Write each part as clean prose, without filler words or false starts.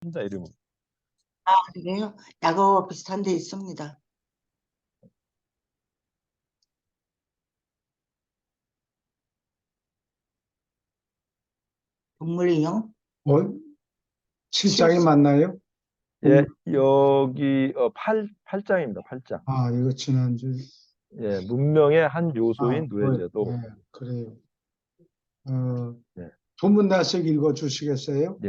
혼자 이름. 아, 그래요? 약어 비슷한 데 있습니다. 동물이요? 어, 칠, 7장이 맞나요? 예, 여기 팔장입니다. 팔장. 아, 이거 지난주. 예, 문명의 한 아, 요소인 누에제도. 네, 그래요. 어, 예, 두 문단씩 읽어 주시겠어요?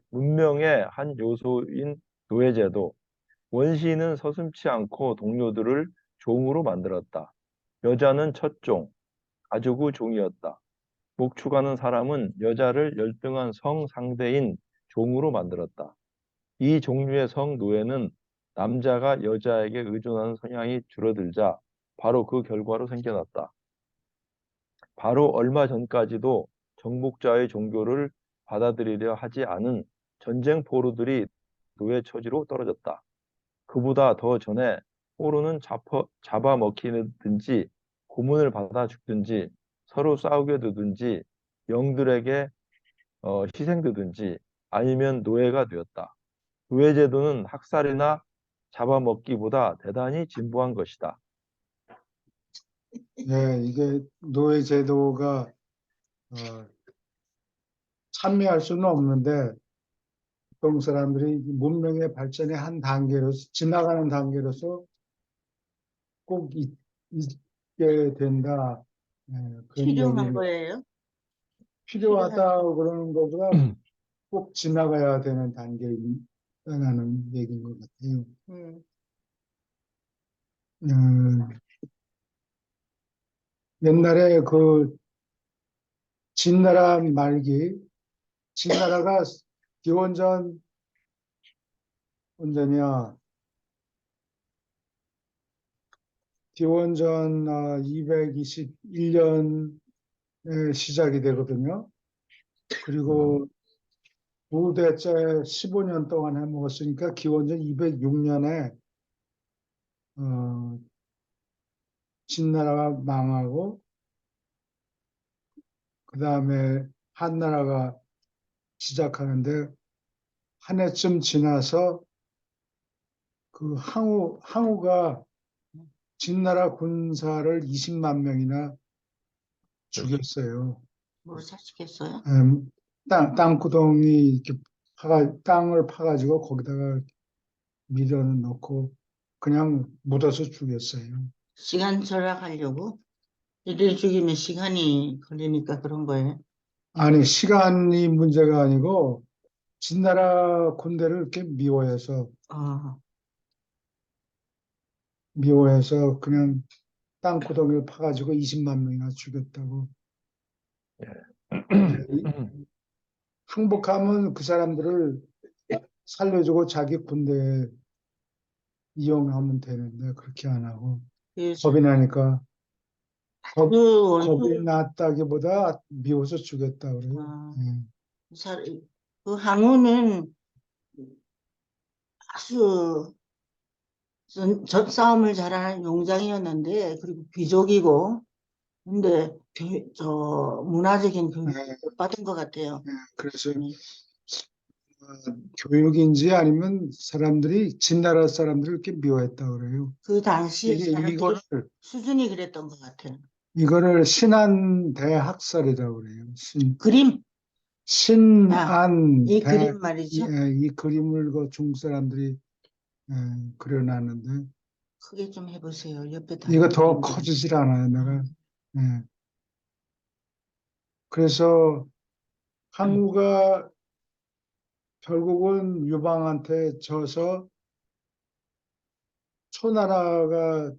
문명의 한 요소인 누에제도. 원시인은 서슴지 않고 동료들을 종으로 만들었다. 여자는 첫 종, 가족의 종이었다. 목축하는 사람은 여자를 열등한 성 상대인 종으로 만들었다. 이 종류의 성 노예는 남자가 여자에게 의존하는 성향이 줄어들자 바로 그 결과로 생겨났다. 바로 얼마 전까지도 정복자의 종교를 받아들이려 하지 않은 전쟁 포로들이 노예 처지로 떨어졌다. 그보다 더 전에 포로는 잡아먹히든지 고문을 받아 죽든지 서로 싸우게 되든지 영들에게 희생되든지 아니면 노예가 되었다. 노예제도는 학살이나 잡아먹기보다 대단히 진보한 것이다. 네, 이게 노예 제도가 참여할 수는 없는데 보통 사람들이 문명의 발전의 한 단계로서 지나가는 단계로서 꼭 있게 된다. 그런 필요한 얘기를 거예요? 필요하다 그러는 것보다 꼭 지나가야 되는 단계라는 얘기인 것 같아요. 음, 음, 옛날에 그 진나라 말기, 진나라가 기원전 언제냐? 기원전 221년에 시작이 되거든요. 그리고 부대째 15년 동안 해먹었으니까 기원전 206년에 진나라가 망하고 그 다음에 한나라가 시작하는데 한 해쯤 지나서 그 항우가 진나라 군사를 20만 명이나 죽였어요. 뭐 사시겠어요? 땅구덩이 이렇게 땅을 파가지고 거기다가 미련을 넣고 그냥 묻어서 죽였어요. 시간 절약하려고? 이를 죽이면 시간이 걸리니까 그런 거예요. 아니, 시간이 문제가 아니고 진나라 군대를 이렇게 아, 미워해서 그냥 땅구덩이를 파가지고 20만 명이나 죽였다고. 항복하면 그 사람들을 살려주고 자기 군대에 이용하면 되는데 그렇게 안 하고 그래서 겁이 나니까 그 겁이 원수, 났다기보다 미워서 죽였다 그래요. 아, 예. 사- 그 항우는 아주 싸움을 잘하는 용장이었는데, 그리고 귀족이고, 근데 문화적인 교육을 예, 못 받은 것 같아요. 그래서 음, 교육인지 아니면 사람들이 진나라 사람들을 이렇게 미워했다 그래요. 그 당시 이게 사람들이 수준이 그랬던 것 같아요. 이거를 신안 대학살이라고 그래요. 그림, 아, 신안 이 대 그림 말이죠. 이 그림을 그 중국 사람들이 그려놨는데 크게 좀 해보세요. 옆에 이거 다른 더 그림들. 커지질 않아요. 내가 그래서 항우가 결국은 유방한테 져서 초나라가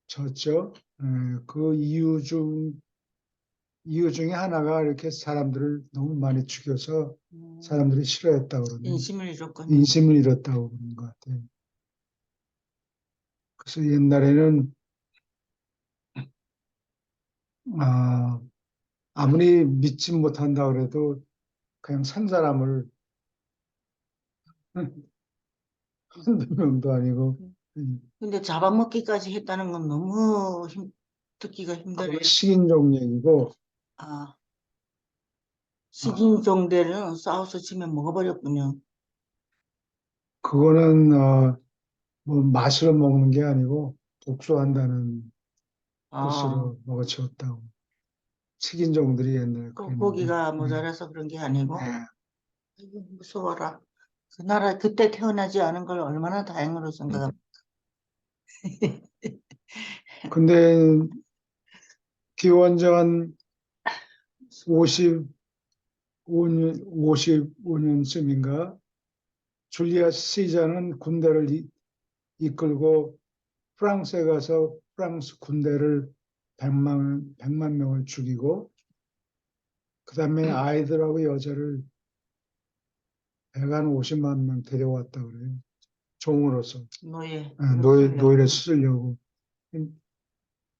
졌죠. 그 이유 중에 하나가 이렇게 사람들을 너무 많이 죽여서 사람들이 싫어했다 그러네. 인심을 잃었군요. 인심을 잃었다고 그러는 것 같아요. 그래서 옛날에는 아무리 믿지 못한다 그래도 그냥 산 사람을 한두 명도 아니고 근데 잡아먹기까지 했다는 건 너무 듣기가 그건 힘드네요. 식인종 얘기고 아, 식인종대는 싸워서 치면 먹어버렸군요. 그거는 뭐 맛으로 먹는 게 아니고 독소한다는 아, 뜻으로 먹어치웠다고. 식인종들이 옛날에 그 그랬는데. 고기가 모자라서 그런 게 아니고. 네. 아이고, 무서워라. 그 나라 그때 태어나지 않은 걸 얼마나 다행으로 음. 생각합니다. 근데 기원전 55년, 55년쯤인가 줄리아스 시저는 군대를 이끌고 프랑스에 가서 프랑스 군대를 100만 명을 죽이고 그다음에 아이들하고 여자를 150만 명 데려왔다 그래요. 종으로서. 노예. 노예를 쓰려고.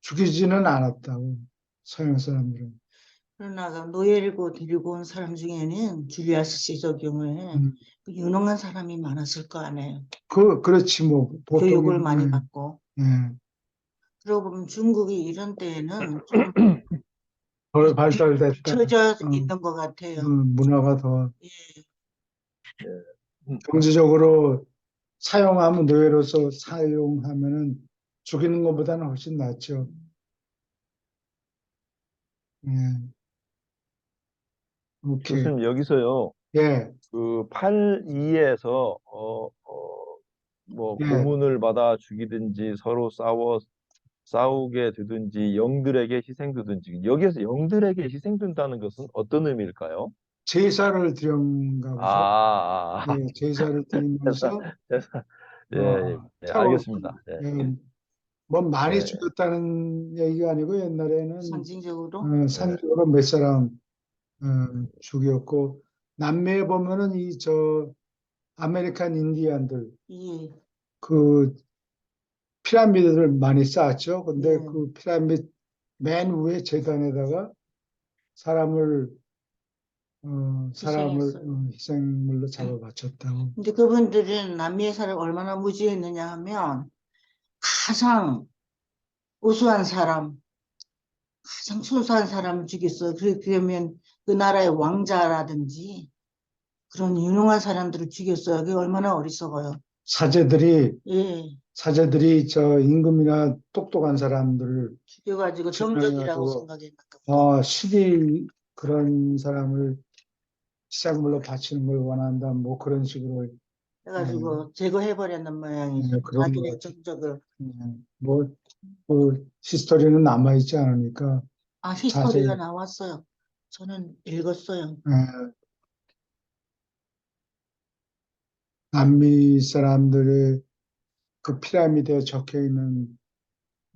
죽이지는 않았다고, 서양 사람들은. 그러나 그 노예를 데리고 온 사람 중에는 줄리아스 시저 경우에 음, 그 유능한 사람이 많았을 거 아니에요. 그렇지, 뭐, 보통은, 교육을 많이 받고. 예, 그러고 보면 중국이 이런 때에는 좀 덜 발달됐다. 뒤처져 있는 것 같아요. 문화가 더 예. 예. 음. 경제적으로 사용하면, 노예로서 사용하면은 죽이는 것보다는 훨씬 낫죠. 예, 오케이. 교수님, 여기서요, 예, 그 8.2에서, 뭐, 예. 고문을 받아 죽이든지 서로 싸우게 되든지 영들에게 희생되든지, 여기에서 영들에게 희생된다는 것은 어떤 의미일까요? 제사를 드린가 보죠. 아, 예, 제사를 제사, 드리면서, 제사. 예, 예, 예, 태워, 알겠습니다. 예, 예, 뭐 많이 예, 죽였다는 얘기가 아니고 옛날에는 상징적으로. 예. 산적으로 몇 사람 죽였고 남미에 보면은 이 저 아메리칸 인디안들 예. 그 피라미드를 많이 쌓았죠. 근데 예. 그 피라미드 맨 위에 재단에다가 사람을 희생했어요. 희생물로 잡아 바쳤다고. 근데 그분들은 남미의 사람 얼마나 무지했느냐 하면 가장 우수한 사람, 가장 순수한 사람을 죽였어요. 그러면 그 나라의 왕자라든지 그런 유능한 사람들을 죽였어요. 그게 얼마나 어리석어요. 사제들이 예. 사제들이 저 임금이나 똑똑한 사람들을 죽여가지고 정적이라고 지명해가지고 생각했나 보다. 시리 그런 사람을 희생물로 바치는 걸 원한다. 뭐 그런 식으로 그래가지고 제거해버렸는 모양이죠. 그런 것 자기의 같아요. 정적을. 뭐, 그 히스토리는 남아있지 않으니까 아, 자세히, 히스토리가 나왔어요. 저는 읽었어요. 예, 남미 사람들의 그 피라미드에 적혀 있는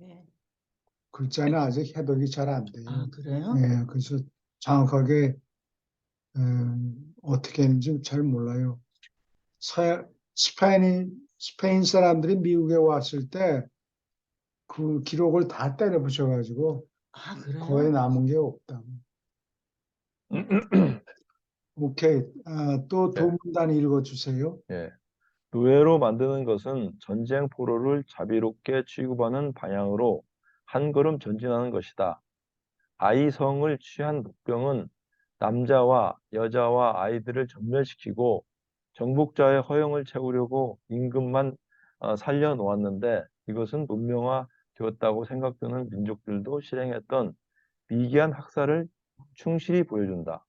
예. 글자는 아직 해독이 잘 안 아, 돼요. 그래요? 예, 그래서 정확하게 어떻게 했는지 잘 몰라요. 스페인 사람들이 미국에 왔을 때 그 기록을 다 때려 부셔가지고 아, 그래요? 거의 남은 게 없다. 오케이. 또 네, 도문단 읽어주세요. 예. 노예로 만드는 것은 전쟁 포로를 자비롭게 취급하는 방향으로 한 걸음 전진하는 것이다. 아이성을 취한 목병은 남자와 여자와 아이들을 전멸시키고 정복자의 허영을 채우려고 임금만 살려 놓았는데 이것은 문명화 되었다고 생각되는 민족들도 실행했던 미개한 학살을 충실히 보여준다.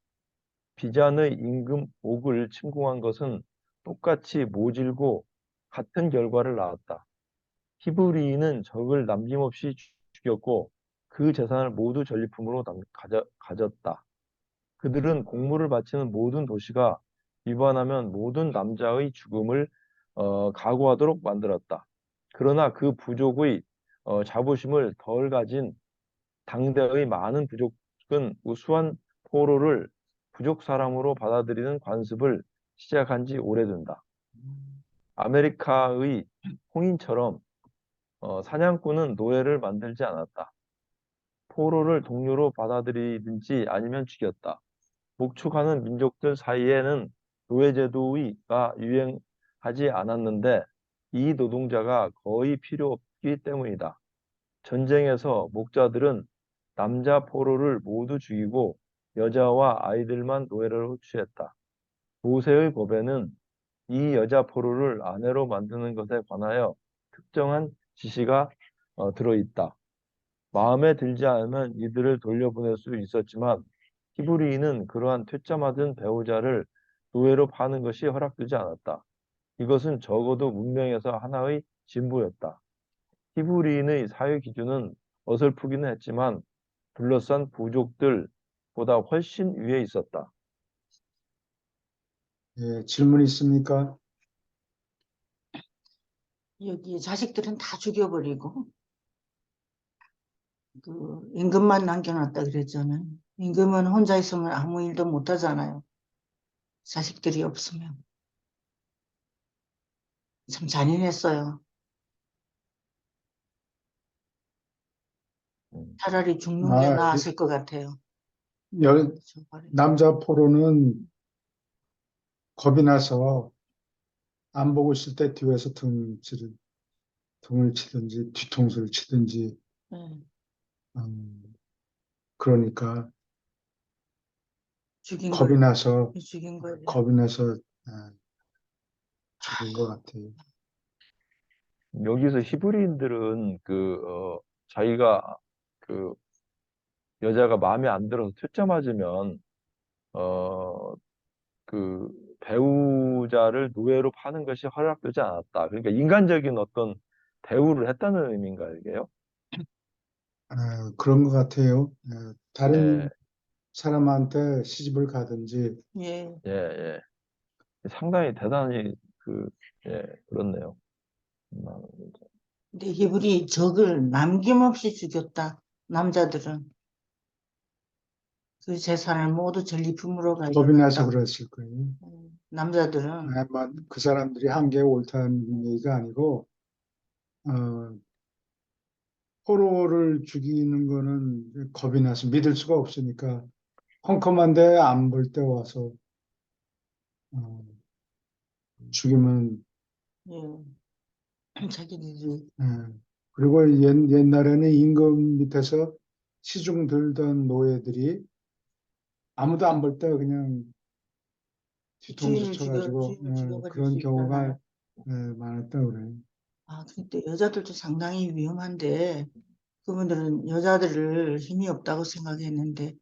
비잔의 임금 옥을 침공한 것은 똑같이 모질고 같은 결과를 낳았다. 히브리인은 적을 남김없이 죽였고 그 재산을 모두 전리품으로 가졌다. 그들은 공물을 바치는 모든 도시가 위반하면 모든 남자의 죽음을 각오하도록 만들었다. 그러나 그 부족의 자부심을 덜 가진 당대의 많은 부족은 우수한 포로를 부족 사람으로 받아들이는 관습을 시작한 지 오래된다. 아메리카의 홍인처럼 사냥꾼은 노예를 만들지 않았다. 포로를 동료로 받아들이든지 아니면 죽였다. 목축하는 민족들 사이에는 노예제도가 유행하지 않았는데 이 노동자가 거의 필요 없기 때문이다. 전쟁에서 목자들은 남자 포로를 모두 죽이고 여자와 아이들만 노예로 취했다. 모세의 법에는 이 여자 포로를 아내로 만드는 것에 관하여 특정한 지시가 들어있다. 마음에 들지 않으면 이들을 돌려보낼 수 있었지만 히브리인은 그러한 퇴짜맞은 배우자를 노예로 파는 것이 허락되지 않았다. 이것은 적어도 문명에서 하나의 진보였다. 히브리인의 사회 기준은 어설프기는 했지만 둘러싼 부족들보다 훨씬 위에 있었다. 예, 질문 있습니까? 여기 자식들은 다 죽여버리고 그 임금만 남겨놨다 그랬잖아요. 임금은 혼자 있으면 아무 일도 못 하잖아요. 자식들이 없으면. 참 잔인했어요. 음, 차라리 죽는 게 아, 나았을 것 같아요. 여, 저번에. 남자 포로는 겁이 나서 안 보고 있을 때 뒤에서 등을 치든지 뒤통수를 치든지 네, 음, 그러니까 죽인 겁이 걸, 나서 죽인 거예요. 겁이 나서 아, 죽은 것 같아요. 여기서 히브리인들은 자기가 그 여자가 마음에 안 들어서 퇴짜 맞으면 어, 그 배우자를 노예로 파는 것이 허락되지 않았다. 그러니까 인간적인 어떤 대우를 했다는 의미인가요, 이게요? 아, 그런 것 같아요. 다른 예, 사람한테 시집을 가든지 예. 예, 예. 상당히 대단히 예, 그렇네요. 음, 근데 히브리 적을 남김없이 죽였다. 남자들은 그 재산을 모두 전리품으로 겁이 나서 가져갔다. 그랬을 거예요. 남자들은 아마 그 사람들이 한 게 옳다는 얘기가 아니고 어, 포로를 죽이는 거는 겁이 나서 믿을 수가 없으니까 컴컴한데 안 볼 때 와서 어, 죽이면 예, 자기들이 예. 그리고 옛날에는 임금 밑에서 시중 들던 노예들이 아무도 안 볼 때 그냥 뒤통수 쳐가지고 주인을 죽여버릴 그런 수 경우가 있잖아요. 많았다 그래요. 아, 근데 여자들도 상당히 위험한데 그분들은 여자들을 힘이 없다고 생각했는데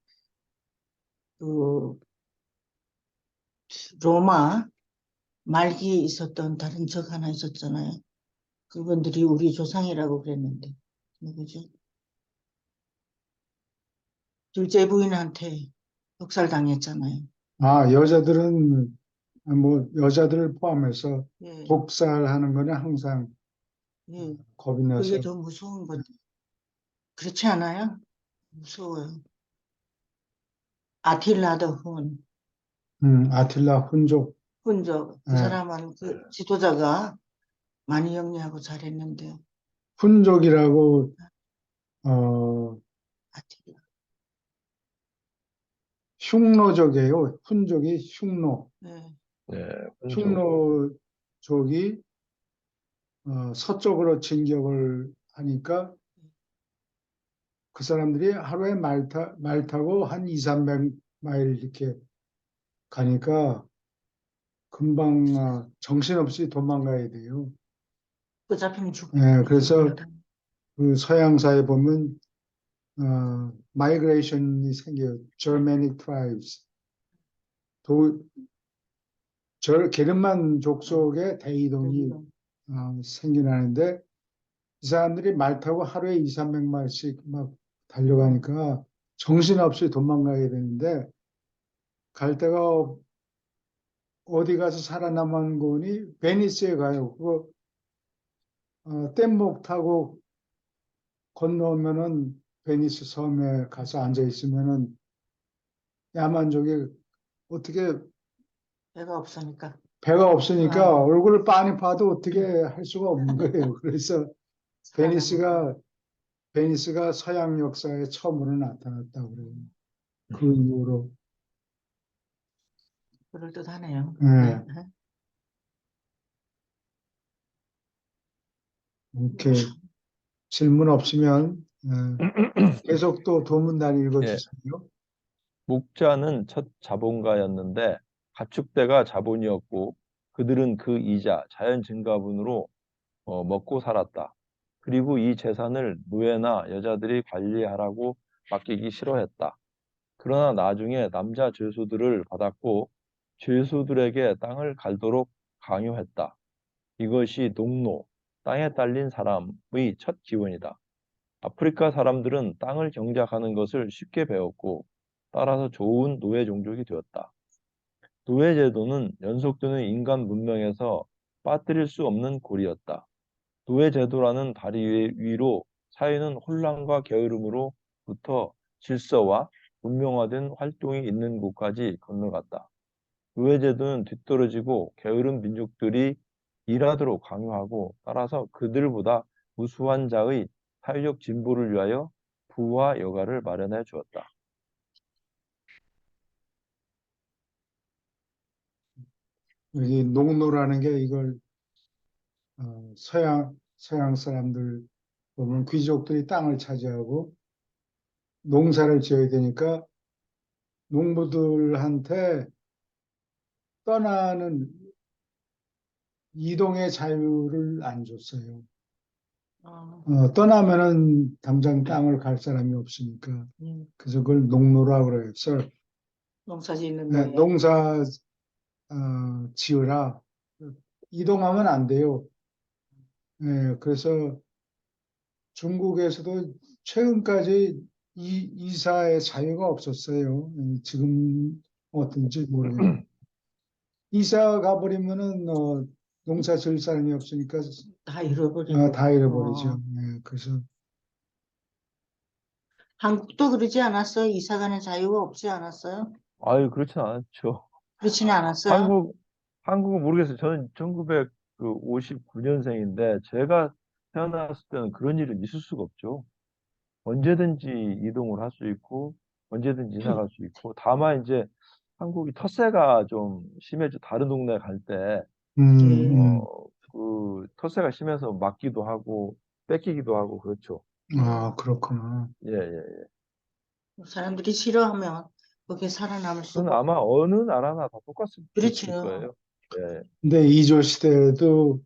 그 로마 말기에 있었던 다른 적 하나 있었잖아요. 그분들이 우리 조상이라고 그랬는데 누구죠? 둘째 부인한테 독살당했잖아요. 아, 여자들은 뭐 여자들을 포함해서 예, 독살하는 거는 항상 예. 겁이 그게 나서 더 무서운 것 그렇지 않아요? 무서워요. 아틸라더 아틸라 훈족 훈적 그 예, 사람은 그 지도자가 많이 영리하고 잘했는데 훈족이라고 어, 아틸라. 흉노족이에요. 훈족이 흉노. 네, 예, 혼족. 흉노족이 서쪽으로 진격을 하니까 그 사람들이 하루에 말 타고 한 2, 300마일 이렇게 가니까 금방 정신없이 도망가야 돼요. 그 잡히면 그래서 죽는다. 그 서양사에 보면 마이그레이션이 생겨요. Germanic tribes. 도, 게르만 족속의 대이동이 생겨나는데 이 사람들이 말 타고 하루에 2, 300마일씩 막 달려가니까 정신없이 도망가야 되는데 갈 데가 어디 가서 살아남은 거니 베니스에 가요. 그거 뗏목 타고 건너오면은 베니스 섬에 가서 앉아 있으면은 야만족이 어떻게 배가 없으니까. 배가 없으니까 아, 얼굴을 빤히 봐도 어떻게 할 수가 없는 거예요. 그래서 살아남은 베니스가 베니스가 서양 역사에 처음으로 나타났다고 그래요. 그 이후로 그럴듯하네요. 예, 이렇게 질문 없으면 계속 또 도문단 예, 읽어주세요. 목자는 첫 자본가였는데 가축대가 자본이었고 그들은 그 이자, 자연 증가분으로 먹고 살았다. 그리고 이 재산을 노예나 여자들이 관리하라고 맡기기 싫어했다. 그러나 나중에 남자 죄수들을 받았고 죄수들에게 땅을 갈도록 강요했다. 이것이 농노, 땅에 딸린 사람의 첫 기원이다. 아프리카 사람들은 땅을 경작하는 것을 쉽게 배웠고 따라서 좋은 노예 종족이 되었다. 노예 제도는 연속되는 인간 문명에서 빠뜨릴 수 없는 고리였다. 노예 제도라는 다리 위로 사회는 혼란과 게으름으로부터 질서와 문명화된 활동이 있는 곳까지 건너갔다. 노예 제도는 뒤떨어지고 게으른 민족들이 일하도록 강요하고 따라서 그들보다 우수한 자의 사회적 진보를 위하여 부와 여가를 마련해 주었다. 여기 농노라는 게 이걸 서양 사람들 보면 귀족들이 땅을 차지하고 농사를 지어야 되니까 농부들한테 떠나는 이동의 자유를 안 줬어요. 어, 떠나면은 당장 땅을 갈 사람이 없으니까. 그래서 그걸 농노라 그래서 농사 짓는 네, 노예. 농사 지으라. 이동하면 안 돼요. 네, 그래서 중국에서도 최근까지 이사의 자유가 없었어요. 지금 어떤지 모르겠는데. 이사 가버리면은 농사 지을 사람이 없으니까 다 잃어버리고. 다 잃어버리죠. 어. 그래서 한국도 그러지 않았어요? 이사 가는 자유가 없지 않았어요? 아유, 그렇진 않았죠. 그렇지는 않았어요? 한국은 모르겠어요. 저는 1959년생인데 제가 태어났을 때는 그런 일은 있을 수가 없죠. 언제든지 이동을 할 수 있고 언제든지 이사 갈 수 있고 다만 이제 한국이 텃세가 좀 심해져 다른 동네 갈 때 음, 예. 음. 그 텃세가 심해서 막기도 하고 뺏기기도 하고 그렇죠. 그렇구나. 예, 예. 사람들이 싫어하면 거기에 살아남을 그건 수가 없. 아마 어느 나라나 다 똑같을 그렇죠. 거예요. 예. 근데 이조 시대에도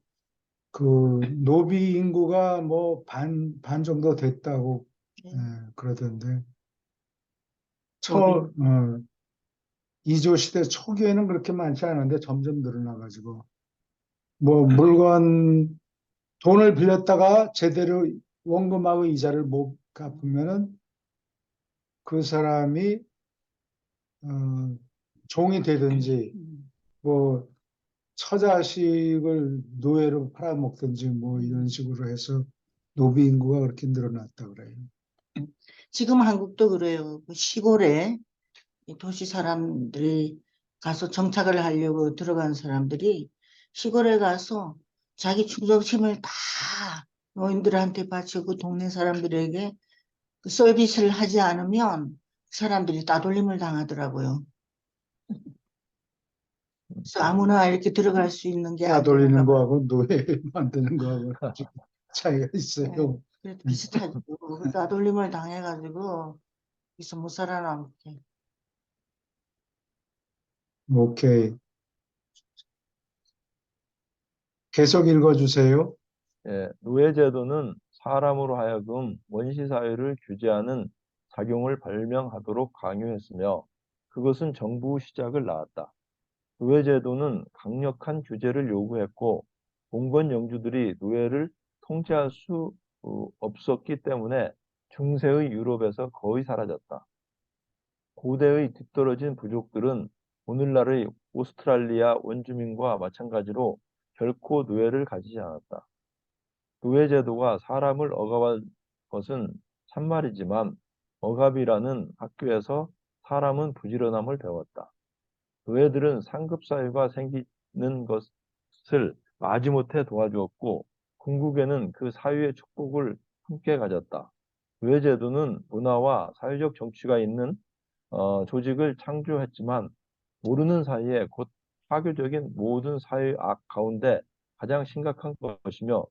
그 노비 인구가 뭐 반 정도 됐다고 예. 예, 그러던데 노빈. 이조 시대 초기에는 그렇게 많지 않은데 점점 늘어나가지고 뭐 물건 돈을 빌렸다가 제대로 원금하고 이자를 못 갚으면은 그 사람이 어, 종이 되든지 뭐 처자식을 노예로 팔아먹든지 뭐 이런 식으로 해서 노비 인구가 그렇게 늘어났다 그래요. 지금 한국도 그래요. 그 시골에 이 도시 사람들이 가서 정착을 하려고 들어간 사람들이 시골에 가서 자기 충성심을 다 노인들한테 바치고 동네 사람들에게 그 서비스를 하지 않으면 사람들이 따돌림을 당하더라고요. 그래서 아무나 이렇게 들어갈 수 있는 게 아닌가 따돌리는 봐요. 거하고 노예 만드는 거하고 차이가 네, 있어요. 그래도 비슷하죠. 그 따돌림을 당해가지고 여기서 못 살아남게. 오케이. 계속 읽어주세요. 예, 노예제도는 사람으로 하여금 원시사회를 규제하는 작용을 발명하도록 강요했으며 그것은 정부 시작을 낳았다. 노예제도는 강력한 규제를 요구했고 봉건 영주들이 노예를 통제할 수 없었기 때문에 중세의 유럽에서 거의 사라졌다. 고대의 뒤떨어진 부족들은 오늘날의 오스트랄리아 원주민과 마찬가지로 결코 노예를 가지지 않았다. 노예제도가 사람을 억압한 것은 참말이지만 억압이라는 학교에서 사람은 부지런함을 배웠다. 노예들은 상급사회가 생기는 것을 마지못해 도와주었고 궁극에는 그 사회의 축복을 함께 가졌다. 노예제도는 문화와 사회적 정치가 있는 조직을 창조했지만 모르는 사이에 곧 파괴적인 모든 사회 악 가운데 가장 심각한 것이며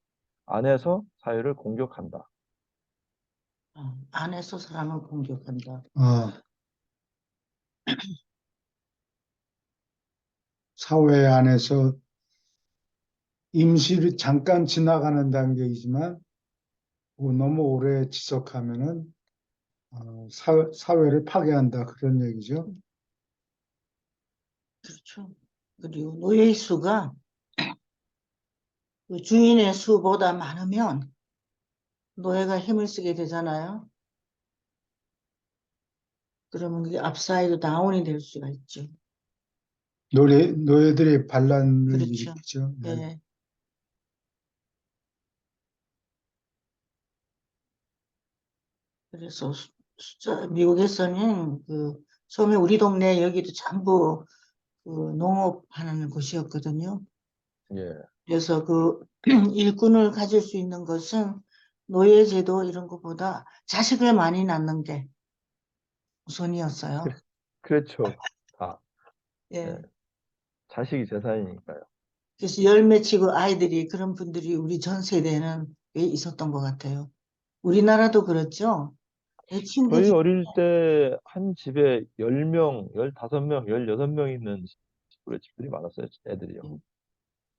안에서 사회를 공격한다. 안에서 사람을 공격한다. 어, 사회 안에서 임시로 잠깐 지나가는 단계이지만 너무 오래 지속하면은 사회를 파괴한다 그런 얘기죠. 그렇죠. 그리고 노예의 수가 그 주인의 수보다 많으면 노예가 힘을 쓰게 되잖아요. 그러면 그게 업사이드 다운이 될 수가 있죠. 노예들이 반란을 그렇죠. 일으키죠. 네. 예. 그래서 미국에서는 그 처음에 우리 동네 여기도 전부 그 농업하는 곳이었거든요. 예. 그래서 그 일꾼을 가질 수 있는 것은 노예제도 이런 것보다 자식을 많이 낳는 게 우선이었어요. 그렇죠. 다. 예. 예. 자식이 재산이니까요. 그래서 열 맺히고 아이들이 그런 분들이 우리 전 세대는 꽤 있었던 것 같아요. 우리나라도 그렇죠. 내 친구 저희 중 어릴 때 한 집에 10명, 15명, 16명 있는 그런 집들이 많았어요, 애들이요.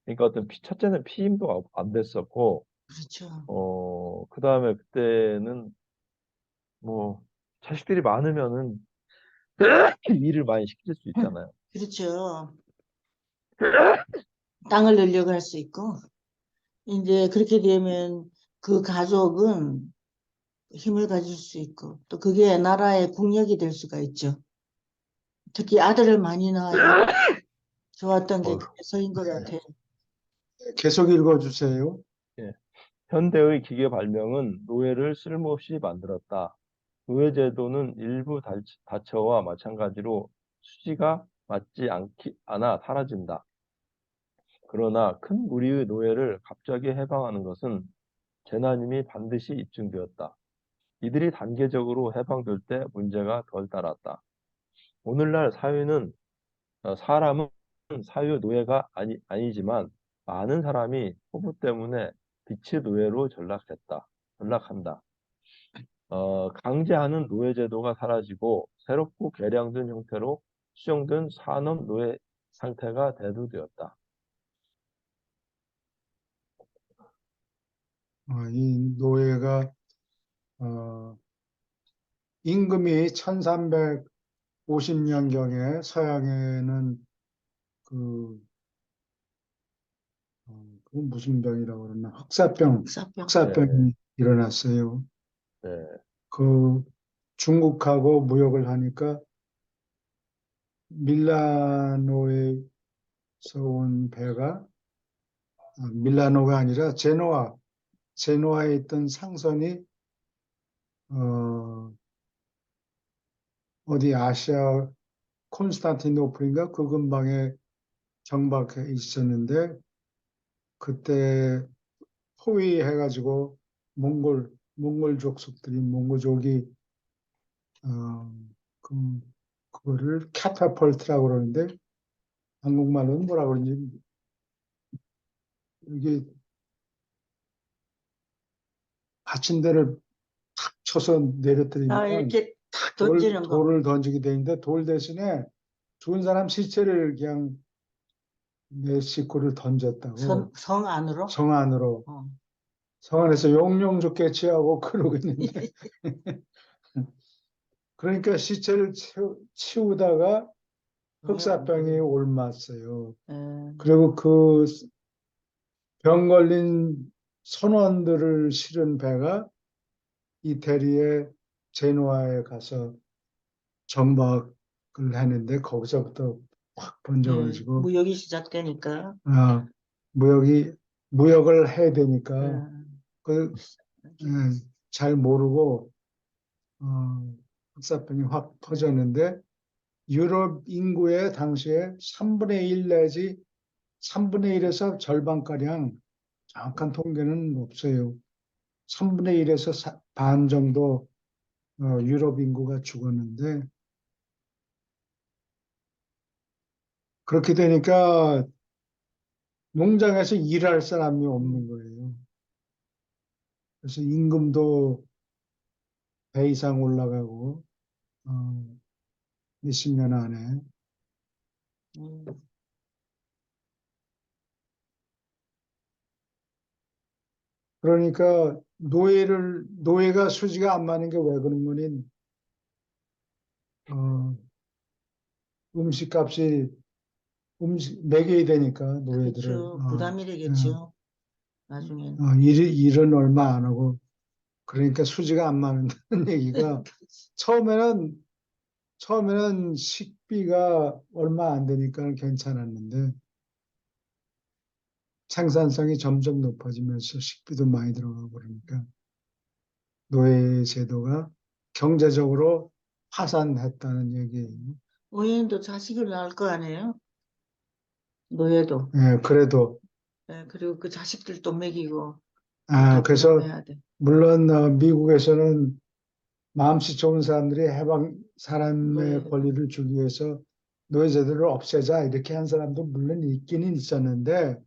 그러니까 첫째는 피임도 안 됐었고, 그렇죠. 그다음에 그때는 뭐, 자식들이 많으면은 일을 많이 시킬 수 있잖아요. 그렇죠. 땅을 늘려갈 수 있고 이제 그렇게 되면 그 가족은 힘을 가질 수 있고 또 그게 나라의 국력이 될 수가 있죠. 특히 아들을 많이 낳아야 좋았던 게 어휴, 그래서인 것 같아요. 계속 읽어주세요. 예. 현대의 기계 발명은 노예를 쓸모없이 만들었다. 노예제도는 일부 다처와 마찬가지로 수지가 맞지 않아 사라진다. 그러나 큰 무리의 노예를 갑자기 해방하는 것은 재난임이 반드시 입증되었다. 이들이 단계적으로 해방될 때 문제가 덜 따랐다. 오늘날 사람은 사유 노예가 아니지만 많은 사람이 포부 때문에 빛의 노예로 전락한다. 강제하는 노예 제도가 사라지고 새롭고 개량된 형태로 수정된 산업 노예 상태가 대두되었다. 이 노예가 어, 임금이 1350년경에 서양에는 그, 그 무슨 병이라고 그러나 흑사병. 네, 흑사병이 일어났어요. 네, 그 중국하고 무역을 하니까 밀라노에서 온 배가 밀라노가 아니라 제노아에 있던 상선이 어, 어디 아시아 콘스탄티노플인가 그 근방에 정박해 있었는데 그때 포위해가지고 몽골 족속들이 몽골족이 어, 그, 그거를 캐타펄트라고 그러는데 한국말로는 뭐라 그러는지 이게 받침대를 탁 쳐서 아, 내려뜨리면 이렇게 탁 던지는 거. 돌을 던지게 되는데 돌 대신에 죽은 사람 시체를 그냥 멕시코를 던졌다고 성 안으로? 성 안으로 어. 성 안에서 용룡죽게 취하고 그러고 있는데 그러니까 시체를 치우다가 흑사병이 옮았어요. 음, 그리고 그 병 걸린 선원들을 실은 배가 이 대리에 제노아에 가서 정박을 했는데 거기서부터 확 번져가지고 무역이 시작되니까. 아, 무역이 무역을 해야 되니까 음, 그 예, 잘 모르고 흑사병이 확 퍼졌는데 유럽 인구의 당시에 3분의 1 내지 3분의 1에서 절반가량 정확한 통계는 없어요. 3분의 1에서 반 정도 유럽 인구가 죽었는데 그렇게 되니까 농장에서 일할 사람이 없는 거예요. 그래서 임금도 배 이상 올라가고 어, 몇십 년 안에. 음, 그러니까 노예가 수지가 안 맞는 게 왜 그런 거니? 어, 음식값이 매겨야 되니까 노예들을. 그렇죠. 부담이 되겠죠. 나중엔. 일은 얼마 안 하고 그러니까 수지가 안 맞는다는 얘기가 처음에는 식비가 얼마 안 되니까 괜찮았는데 생산성이 점점 높아지면서 식비도 많이 들어가고 그러니까 노예 제도가 경제적으로 파산했다는 얘기예요. 노예도 자식을 낳을 거 아니에요? 노예도. 예, 그래도 예, 그리고 그 자식들도 먹이고 다 그래서 부담해야 돼. 물론 미국에서는 마음씨 좋은 사람들이 사람의 노예. 권리를 주기 위해서 노예 제도를 없애자 이렇게 한 사람도 물론 있기는 있었는데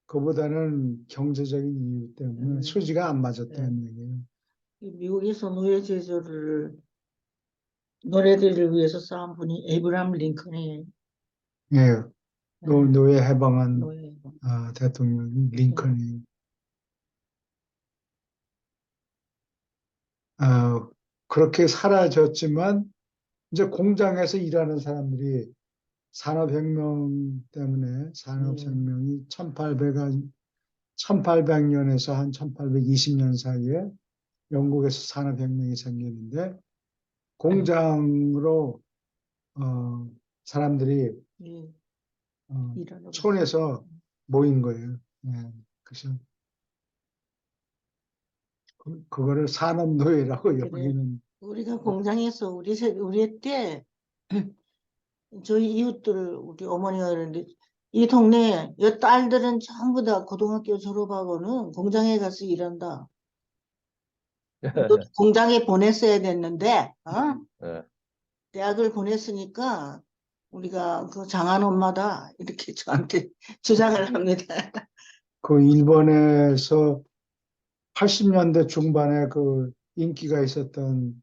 그보다는 경제적인 이유 때문에 수지가 안 예. 맞았다는 얘기예요. 이 미국에서 노예 제도를 노예들을 위해서 싸운 분이 에이브람 링컨이에요. 예, 예, 노예 해방한 노예. 대통령 예. 링컨이 그렇게 사라졌지만 이제 공장에서 일하는 사람들이 산업혁명 때문에 산업혁명이 1800년에서 한 1820년 사이에 영국에서 산업혁명이 생기는데 공장으로 사람들이 예, 어, 일하러 촌에서 모인 거예요. 예, 그래서 그거를 산업노예라고 그래. 여기는. 우리가 공장에서 우리 때 저희 이웃들 우리 어머니가 그러는데 이 동네에 여 딸들은 전부 다 고등학교 졸업하고는 공장에 가서 일한다. 너도 공장에 보냈어야 됐는데 예. 대학을 보냈으니까 우리가 그 장한 엄마다 이렇게 저한테 주장을 합니다. 그 일본에서 80년대 중반에 그 인기가 있었던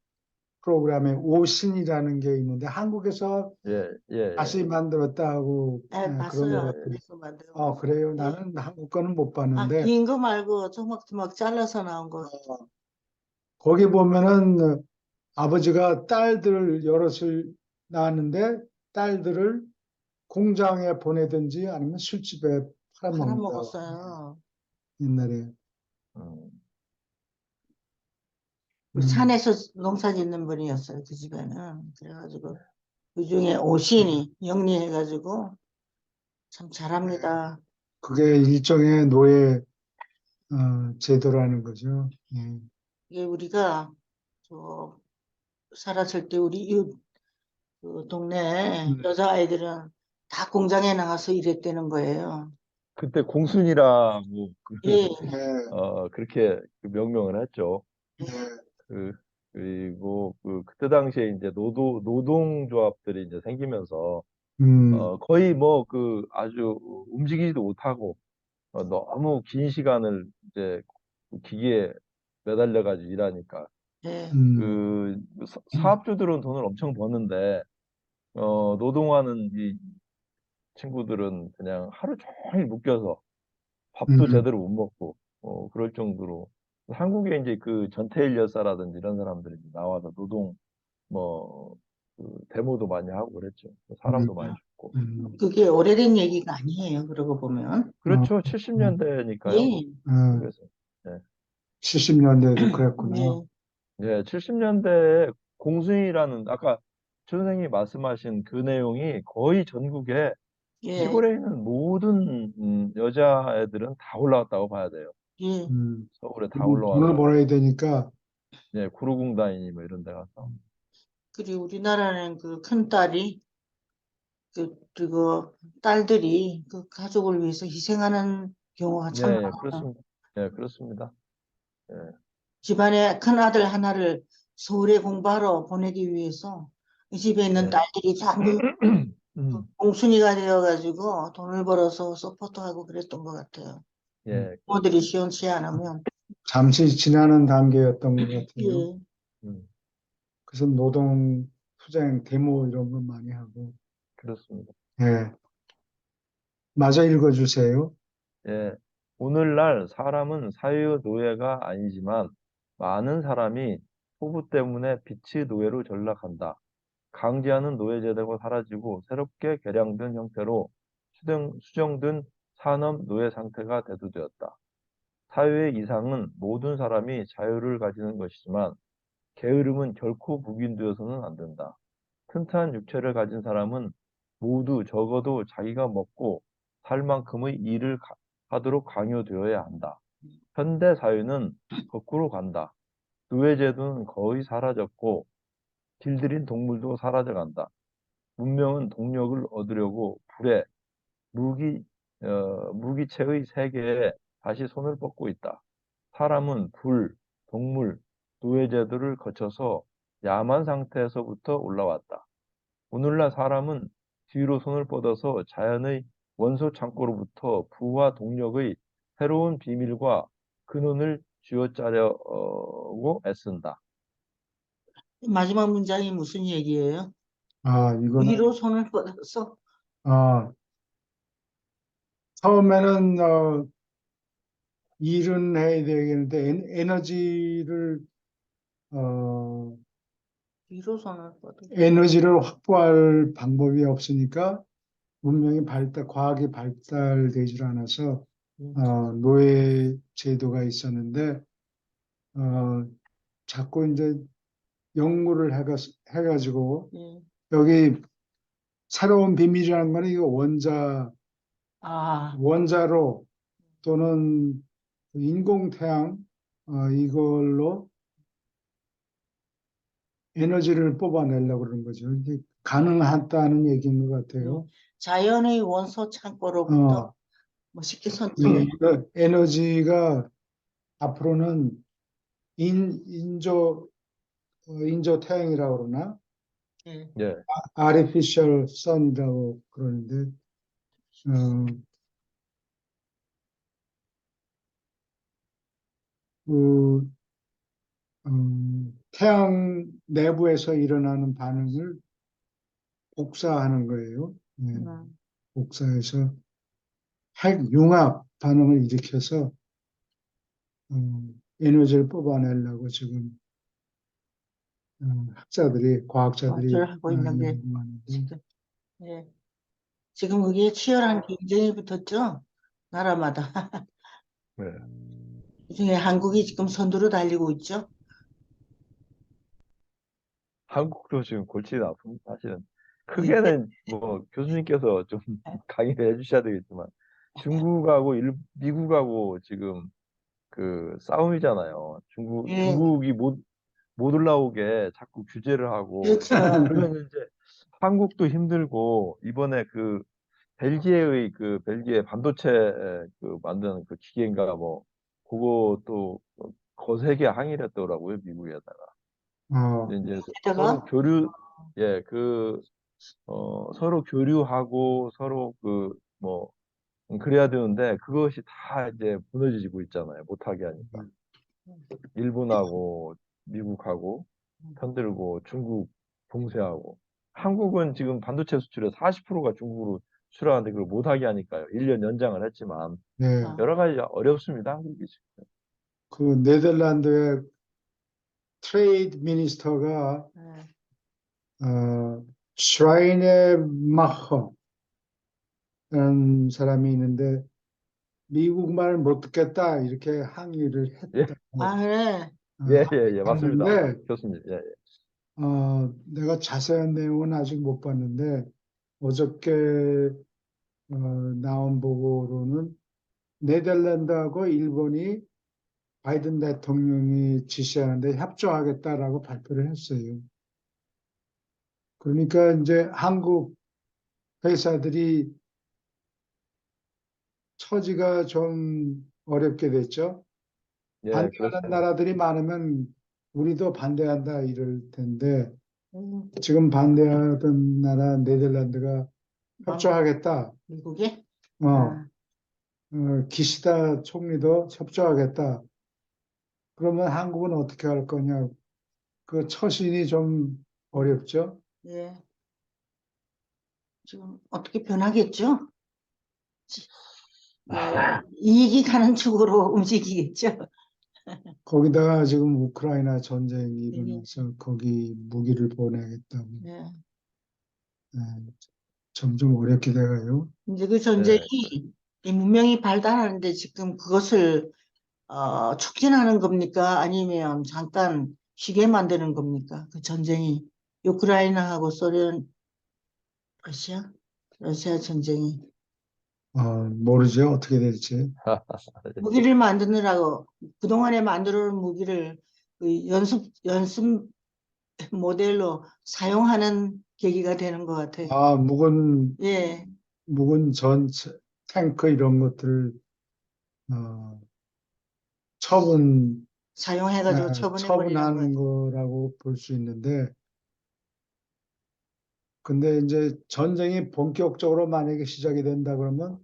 프로그램에 오신이라는 게 있는데 한국에서 예, 예, 예. 다시 만들었다고 네, 그런 것 봤어요. 같아요. 그래서 만들어. 그래요? 예. 나는 한국 거는 못 아, 봤는데 긴 거 말고 조막조막 잘라서 나온 거. 거기 보면은 아버지가 딸들 여럿을 낳았는데 딸들을 공장에 보내든지 아니면 술집에 팔아먹는다. 팔아먹었어요. 옛날에. 음. 그 음, 산에서 농사 짓는 분이었어요. 그 집에는. 그래가지고 그 중에 오신이 영리해가지고 참 잘합니다. 그게 일종의 노예 제도라는 거죠. 예. 이게 우리가 저 살았을 때 우리 이웃 그 동네 음, 여자아이들은 다 공장에 나가서 일했다는 거예요. 그때 공순이라고 예, 예, 그렇게 그 명명을 했죠. 예, 예. 그 그리고 그때 당시에 이제 노동조합들이 이제 생기면서 음, 거의 뭐 아주 움직이지도 못하고 너무 긴 시간을 이제 기계에 매달려 가지고 일하니까 예, 음, 사업주들은 돈을 엄청 버는데 노동하는 이 친구들은 그냥 하루 종일 묶여서 밥도 음, 제대로 못 먹고 그럴 정도로 한국에 이제 그 전태일 여사라든지 이런 사람들이 나와서 노동 뭐 데모도 많이 하고 그랬죠. 음, 사람도 많이 죽고. 그게 오래된 얘기가 아니에요. 그러고 보면. 어, 그렇죠. 어, 70년대니까요. 예, 어, 그래서 예. 70년대에도 그랬구나. 예, 예, 70년대에 공수위라는 아까 최 선생님이 말씀하신 그 내용이 거의 전국에 예, 시골에 있는 모든 여자애들은 다 올라왔다고 봐야 돼요. 예. 서울에 다 돈을 올라와서 벌어야 되니까, 예, 구로공단이니 뭐 이런 데 가서 그리고 우리나라는 그 큰딸이 그리고 딸들이 그 가족을 위해서 희생하는 경우가 예, 참 예, 많아요. 그렇습니다. 예, 그렇습니다. 예, 집안에 큰아들 하나를 서울에 공부하러 보내기 위해서 이 집에 있는 예. 딸들이 전부 그 음, 공순이가 되어가지고 돈을 벌어서 서포트하고 그랬던 것 같아요. 음, 예, 부모들이 그렇습니다. 시원치 않으면. 잠시 지나는 단계였던 것 같아요. 예, 음, 그래서 노동 투쟁, 데모 이런 거 많이 하고. 그렇습니다. 예. 마저 읽어주세요. 예, 오늘날 사람은 사회의 노예가 아니지만 많은 사람이 포부 때문에 빛의 노예로 전락한다. 강제하는 노예제도가 사라지고 새롭게 개량된 형태로 수정된 산업 노예 상태가 대두되었다. 사회의 이상은 모든 사람이 자유를 가지는 것이지만 게으름은 결코 묵인되어서는 안 된다. 튼튼한 육체를 가진 사람은 모두 적어도 자기가 먹고 살 만큼의 일을 하도록 강요되어야 한다. 현대 사회는 거꾸로 간다. 노예제도는 거의 사라졌고 길들인 동물도 사라져간다. 문명은 동력을 얻으려고 불에 무기체의 세계에 다시 손을 뻗고 있다. 사람은 불, 동물, 노예제도를 거쳐서 야만 상태에서부터 올라왔다. 오늘날 사람은 뒤로 손을 뻗어서 자연의 원소 창고로부터 부와 동력의 새로운 비밀과 근원을 쥐어짜려고 애쓴다. 마지막 문장이 무슨 얘기예요? 이거는, 위로 손을 뻗어서 아, 처음에는, 일은 해야 되겠는데, 어, 위로 손을 뻗어. 에너지를 확보할 방법이 없으니까, 문명이 과학이 발달되질 않아서, 음, 노예 제도가 있었는데, 어, 자꾸 이제 연구를 해가지고, 예. 여기 새로운 비밀이라는 거는 이거 아, 원자로 또는 인공태양, 이걸로 에너지를 뽑아내려고 그러는 거죠. 이게 가능하다는 얘기인 것 같아요. 자연의 원소 창고로부터 어, 쉽게 손. 그 에너지가 앞으로는 인조, 인조 태양이라고 그러나? 예. 예, artificial sun이라고 그러는데, 어, 그, 태양 내부에서 일어나는 반응을 복사하는 거예요. 예, 음. 복사해서 핵 융합 반응을 일으켜서 에너지를 뽑아내려고 지금 과학자들이 발표를 하고 있는 게 연구하는데, 지금. 예. 지금 거기에 치열한 경쟁이 붙었죠? 나라마다. 네. 그중에 한국이 지금 선두로 달리고 있죠? 한국도 지금 골치 아픈 사실은 예. 크게는 뭐 교수님께서 좀 강의를 해주셔야 되겠지만 중국하고 미국하고 지금 그 싸움이잖아요. 예. 중국이 못 올라오게 자꾸 규제를 하고 그렇죠. 그러면 이제 한국도 힘들고 이번에 그 벨기에 반도체 그 만드는 그 기계인가 뭐 그것도 거세게 항의를 했더라고요 미국에다가. 어, 근데 이제 서로 게다가 예, 서로 교류하고 서로 그래야 되는데 그것이 다 이제 무너지고 있잖아요. 못하게 하니까. 일본하고 미국하고 편들고 중국 봉쇄하고 한국은 지금 반도체 수출의 40%가 중국으로 수출하는데 그걸 못하게 하니까요. 1년 연장을 했지만 네, 아, 여러 가지 어렵습니다. 한국이 지금. 그 네덜란드의 트레이드 미니스터가 예. 슈라이네마커라는 사람이 있는데 미국 말 못 듣겠다 이렇게 항의를 예, 아, 그래. 예, 예, 예, 맞습니다. 했는데 교수님. 예, 예. 내가 자세한 내용은 아직 못 봤는데 어저께 나온 보고로는 네덜란드하고 일본이 바이든 대통령이 지시하는데 협조하겠다라고 발표를 했어요. 그러니까 이제 한국 회사들이 처지가 좀 어렵게 됐죠. 예, 반대하는 그렇습니다. 나라들이 많으면 우리도 반대한다 이럴 텐데 음, 지금 반대하던 나라 네덜란드가 협조하겠다. 미국에? 어, 아, 기시다 총리도 협조하겠다. 그러면 한국은 어떻게 할 거냐? 그 처신이 좀 어렵죠. 예. 지금 어떻게 변하겠죠? 이익이 가는 쪽으로 움직이겠죠? 거기다가 지금 우크라이나 전쟁이 예. 일어나서 거기 무기를 보내겠다고 예. 예, 점점 어렵게 돼가요. 이제 그 전쟁이 네. 이 문명이 발달하는데 지금 그것을 촉진하는 겁니까? 아니면 잠깐 쉬게 만드는 겁니까? 그 전쟁이 우크라이나하고 소련, 러시아 전쟁이 모르죠. 어떻게 될지. 무기를 만드느라고 그동안에 만들어 놓은 무기를 그 연습 모델로 사용하는 계기가 되는 것 같아요. 묵은 예, 묵은 탱크 이런 것들 어, 처분 사용해가지고 처분해 버리는 것 처분하는 같아요. 거라고 볼 수 있는데, 근데 이제 전쟁이 본격적으로 만약에 시작이 된다 그러면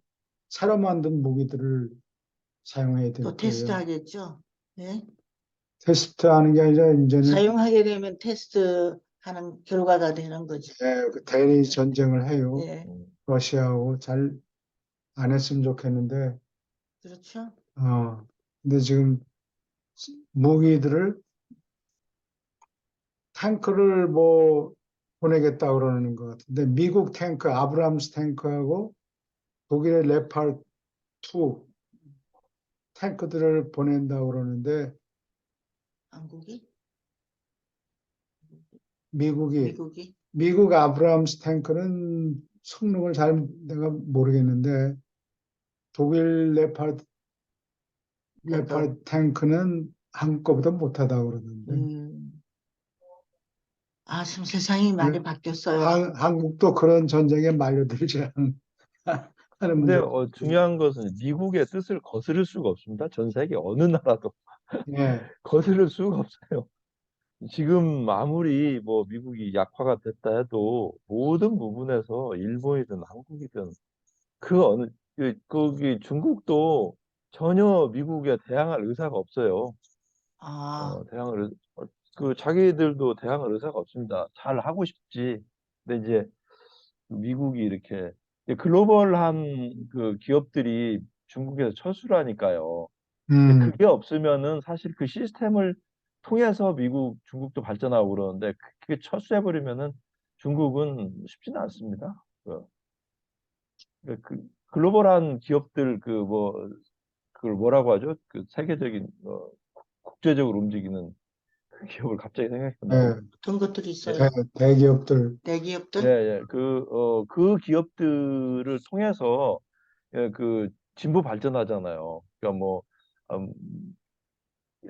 새로 만든 무기들을 사용해야 될 또 테스트 거예요. 하겠죠. 예? 테스트하는 게 아니라 이제는 사용하게 되면 테스트 하는 결과가 되는 거죠. 그 대리 전쟁을 해요. 예, 러시아하고 잘 안 했으면 좋겠는데, 그렇죠. 근데 지금 무기들을 탱크를 뭐 보내겠다 그러는 것 같은데, 미국 탱크 아브람스 탱크하고 독일의 레파르 2 탱크들을 보낸다 그러는데, 한국이? 미국이 미국이? 미국 아브람스 탱크는 성능을 잘 내가 모르겠는데, 독일 탱크. 레파르 탱크는 한국 거보다 못하다 그러는데, 음, 지금 세상이 그 많이 바뀌었어요. 한국도 그런 전쟁에 말려들지 않은 근데 문제가 있죠. 중요한 것은 미국의 뜻을 거스를 수가 없습니다. 전 세계 어느 나라도 예, 거스를 수가 없어요. 지금 아무리 뭐 미국이 약화가 됐다 해도 모든 부분에서 일본이든 한국이든 그 어느 거기 중국도 전혀 미국에 대항할 의사가 없어요. 아, 대항을 그 자기들도 대항할 의사가 없습니다. 잘 하고 싶지. 근데 이제 미국이 이렇게 글로벌한 그 기업들이 중국에서 철수를 하니까요. 근데 음, 그게 없으면은 사실 그 시스템을 통해서 미국, 중국도 발전하고 그러는데 그게 철수해버리면은 중국은 쉽지는 않습니다. 그 글로벌한 기업들 그 뭐 그걸 뭐라고 하죠? 그 세계적인 국제적으로 움직이는 그 기업을 갑자기 생각이 나네. 예, 어떤 것들이 있어요? 대기업들, 예, 대기업들? 예. 그 기업들을 통해서 그 진보 발전하잖아요. 그러니까 뭐 음,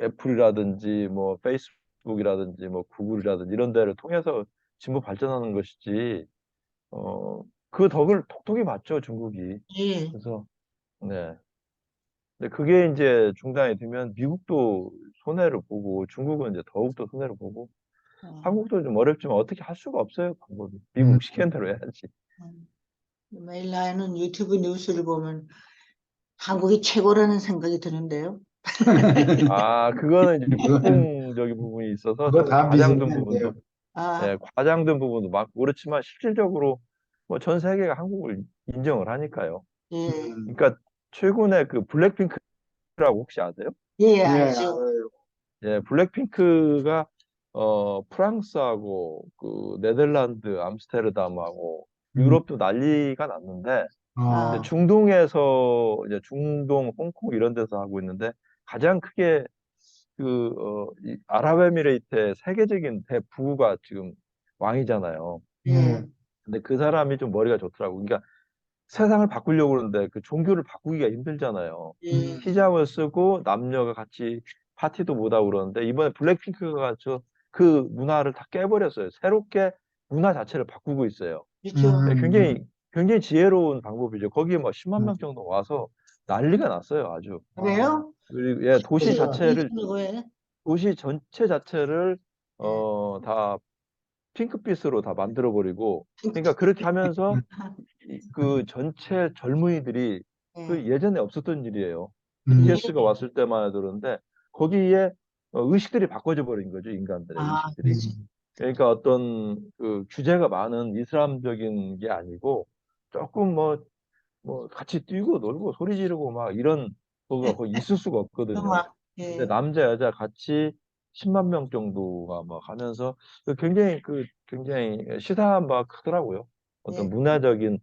애플이라든지 뭐 페이스북이라든지 뭐 구글이라든지 이런 데를 통해서 진보 발전하는 것이지. 그 덕을 톡톡히 봤죠, 중국이. 예. 그래서 네. 근데 그게 이제 중단이 되면 미국도 손해를 보고 중국은 이제 더욱더 손해를 보고 어, 한국도 좀 어렵지만 어떻게 할 수가 없어요, 방법이. 음, 미국 시키는 대로 해야지. 음. 매일 나오는 유튜브 뉴스를 보면 한국이 최고라는 생각이 드는데요. 그거는 이제 그거는, 국뽕적인 부분이 있어서 그거 좀 다 과장된 믿으면 안 부분도, 돼요. 아, 예, 과장된 부분도 많고 그렇지만 실질적으로 뭐 전 세계가 한국을 인정을 하니까요. 예. 음, 그러니까 최근에 그 블랙핑크라고 혹시 아세요? 예, 예, 알죠. 알아요. 예, 블랙핑크가 프랑스하고 그 네덜란드 암스테르담하고 음, 유럽도 난리가 났는데 이제 아, 중동에서 이제 중동, 홍콩 이런 데서 하고 있는데 가장 크게 이 아랍에미레이트의 세계적인 대부가 지금 왕이잖아요. 예, 예, 근데 그 사람이 좀 머리가 좋더라고. 그러니까 세상을 바꾸려고 그러는데 그 종교를 바꾸기가 힘들잖아요. 예. 히잡을 쓰고 남녀가 같이 파티도 못하고 그러는데 이번에 블랙핑크가 그 문화를 다 깨버렸어요. 새롭게 문화 자체를 바꾸고 있어요. 그렇죠. 네, 음, 굉장히 지혜로운 방법이죠. 거기에 뭐 10만 음, 명 정도 와서 난리가 났어요, 아주. 아, 그래요? 그리고 예, 그러니까, 도시 전체 자체를 예. 다 핑크빛으로 다 만들어 버리고 그러니까 그렇게 하면서 그 전체 젊은이들이 예. 그 예전에 없었던 일이에요. 음, BTS가 왔을 때만 해도 그런데 거기에 의식들이 바꿔져 버린 거죠, 인간들의 아, 의식들이. 그렇지. 음, 그러니까 어떤 그 규제가 많은 이슬람적인 게 아니고 조금 뭐 같이 뛰고 놀고 소리 지르고 막 이런 거가 거의 있을 수가 없거든요. 음악, 근데 예. 남자 여자 같이 10만 명 정도가 막 하면서 굉장히 시사한 바가 크더라고요. 어떤 예. 문화적인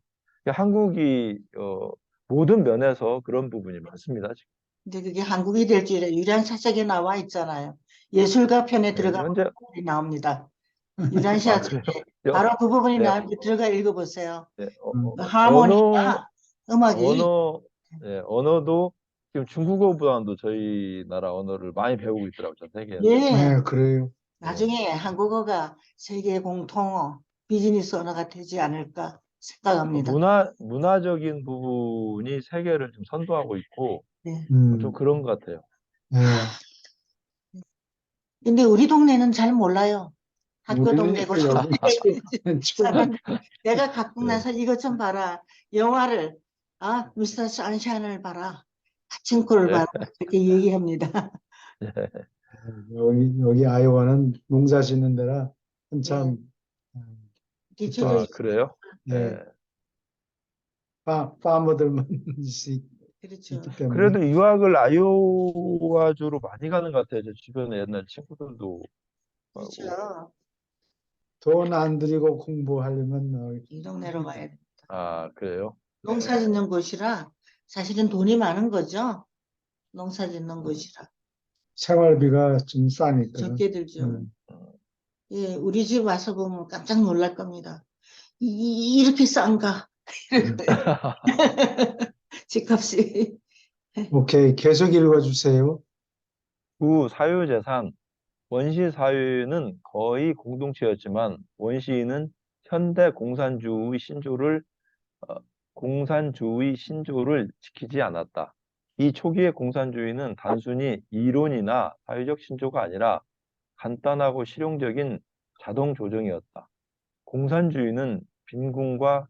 한국이 모든 면에서 그런 부분이 많습니다. 지금. 근데 그게 한국이 될 줄에 유리한 사색에 나와 있잖아요. 예술가 편에 네, 들어가면 현재 그 부분이 나옵니다. 유리한 아 그래요? 사색에 여, 바로 그 부분이 네, 나오는데 들어가 읽어보세요. 네, 음, 그 언어 하모니카 음악이 언어도 지금 중국어보다도 저희 나라 언어를 많이 배우고 있더라고요. 전 세계에서. 예. 네, 그래요. 예. 나중에 한국어가 세계 공통어 비즈니스 언어가 되지 않을까 생각합니다. 문화적인 부분이 세계를 좀 선도하고 있고 네. 좀 음, 그런 것 같아요. 네. 근데 우리 동네는 잘 몰라요. 학교 우리는 동네고 여기 사람 지금 내가 갖고 예. 나서 이것 좀 봐라. 영화를 미스터 선샤인을 봐라. 파친코를 예. 봐라. 이렇게 얘기합니다. 예. 여기 아이오와는 농사 짓는 데라 예. 한참 음, 기초적인 아, 그래요? 예, 예. 파머들만 그렇죠. 있기 때문에 그래도 유학을 아이오와주로 많이 가는 것 같아요. 제 주변에 옛날 친구들도 하고. 그렇죠. 돈 안 들이고 공부하려면 이 동네로 가야 돼. 아, 그래요? 농사 짓는 곳이라 사실은 돈이 많은 거죠. 농사 짓는 음, 곳이라. 생활비가 좀 싸니까. 적게 들죠. 음, 음. 예, 우리 집 와서 보면 깜짝 놀랄 겁니다. 이렇게 싼가? 이럴 음. 거예요. 집값이. 오케이, 계속 읽어주세요. 구 사유재산 원시 사회는 거의 공동체였지만 원시인은 현대 어, 공산주의 신조를 지키지 않았다. 이 초기의 공산주의는 단순히 이론이나 사회적 신조가 아니라 간단하고 실용적인 자동 조정이었다. 공산주의는 빈군과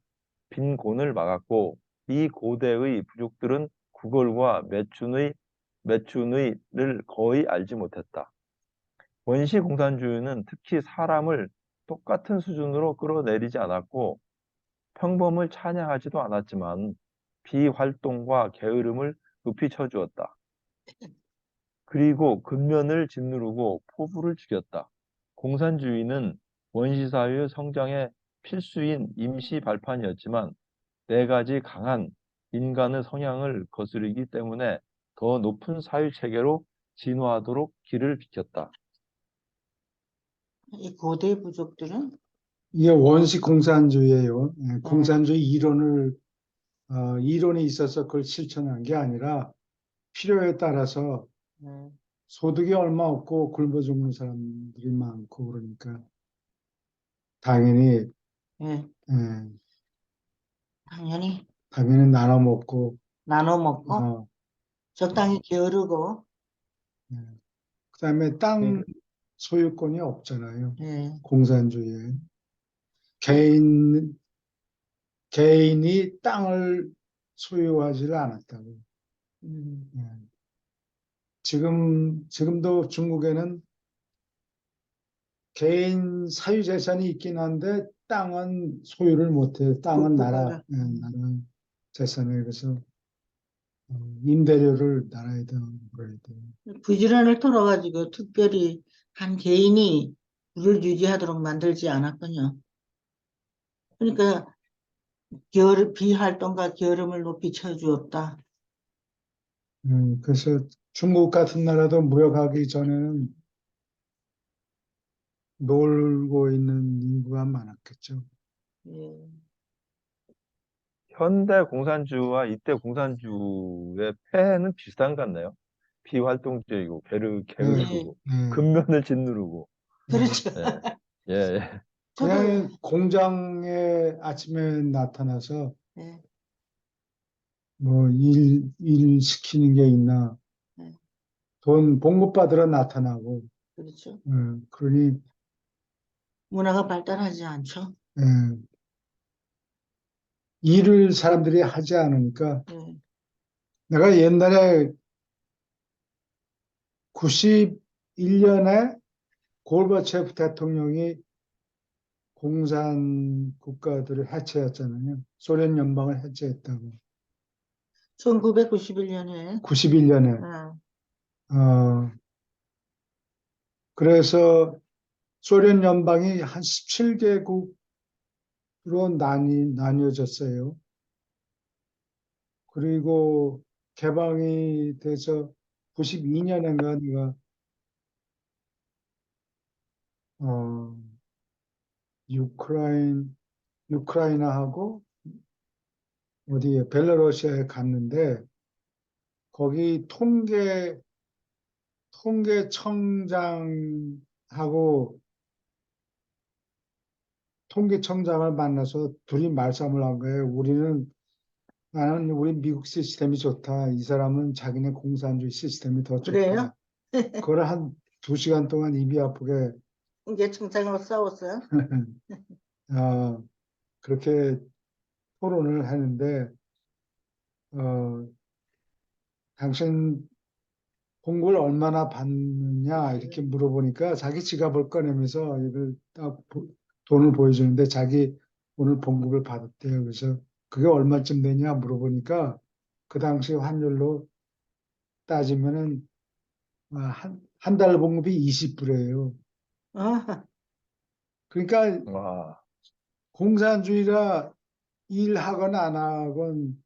빈곤을 막았고 이 고대의 부족들은 구걸과 매춘의를 거의 알지 못했다. 원시 공산주의는 특히 사람을 똑같은 수준으로 끌어내리지 않았고 평범을 찬양하지도 않았지만 비활동과 게으름을 높이 쳐주었다. 그리고 근면을 짓누르고 포부를 죽였다. 공산주의는 원시사회의 성장의 필수인 임시 발판이었지만 네 가지 강한 인간의 성향을 거스르기 때문에 더 높은 사회체계로 진화하도록 길을 비켰다. 이 고대 부족들은 이게 원시 공산주의예요. 예, 예, 공산주의 이론이 있어서 그걸 실천한 게 아니라 필요에 따라서 예, 소득이 얼마 없고 굶어 죽는 사람들이 많고 그러니까 당연히 예, 예, 당연히 당연히 나눠 먹고 나눠 먹고 어, 적당히 게으르고 예. 그다음에 땅 그러니까 소유권이 없잖아요. 예, 공산주의에 개인 개인이 땅을 소유하지를 않았다고. 음, 예. 지금도 중국에는 개인 사유재산이 있긴 한데 땅은 소유를 못해요. 땅은 국가가 나라 재산에 그래서 임대료를 나라에 물어야 돼요. 부지런을 털어가지고 특별히 한 개인이 불을 유지하도록 만들지 않았군요. 그러니까 비활동과 게으름을 높이 쳐주었다. 그래서 중국 같은 나라도 무역하기 전에는 놀고 있는 인구가 많았겠죠. 예, 현대 공산주의와 이때 공산주의의 폐해는 비슷한 것 같네요. 비활동적이고 네, 예, 게으르고 네, 근면을 짓누르고 네. 그렇죠. 예, 예, 예. 저도 그냥 공장에 아침에 나타나서 예, 뭐 일 시키는 게 있나 예, 돈 봉급받으러 나타나고 그렇죠. 그러니 문화가 발달하지 않죠. 예, 일을 사람들이 하지 않으니까 예, 내가 옛날에 91년에 고르바체프 대통령이 공산 국가들을 해체했잖아요. 소련 연방을 해체했다고. 1991년에. 91년에. 그래서 소련 연방이 한 17개국으로 나뉘어졌어요. 그리고 개방이 돼서 92년인가 내가 유크라이나하고 어디에 벨라루시아에 갔는데 거기 통계청장하고 통계청장을 만나서 둘이 말싸움을 한 거예요. 나는 우리 미국 시스템이 좋다. 이 사람은 자기네 공산주의 시스템이 더 그래요? 좋다. 그걸 한 2시간 동안 입이 아프게 이게 청장으로 싸웠어요? 어, 그렇게 토론을 하는데 당신 공부를 얼마나 받느냐 이렇게 물어보니까 자기 지갑을 꺼내면서 이걸 돈을 보여주는데 자기 오늘 봉급을 받았대요. 그래서 그게 얼마쯤 되냐 물어보니까 그 당시 환율로 따지면은 한 달 봉급이 20불이에요. 아, 그러니까 와, 공산주의라 일하건 안 하건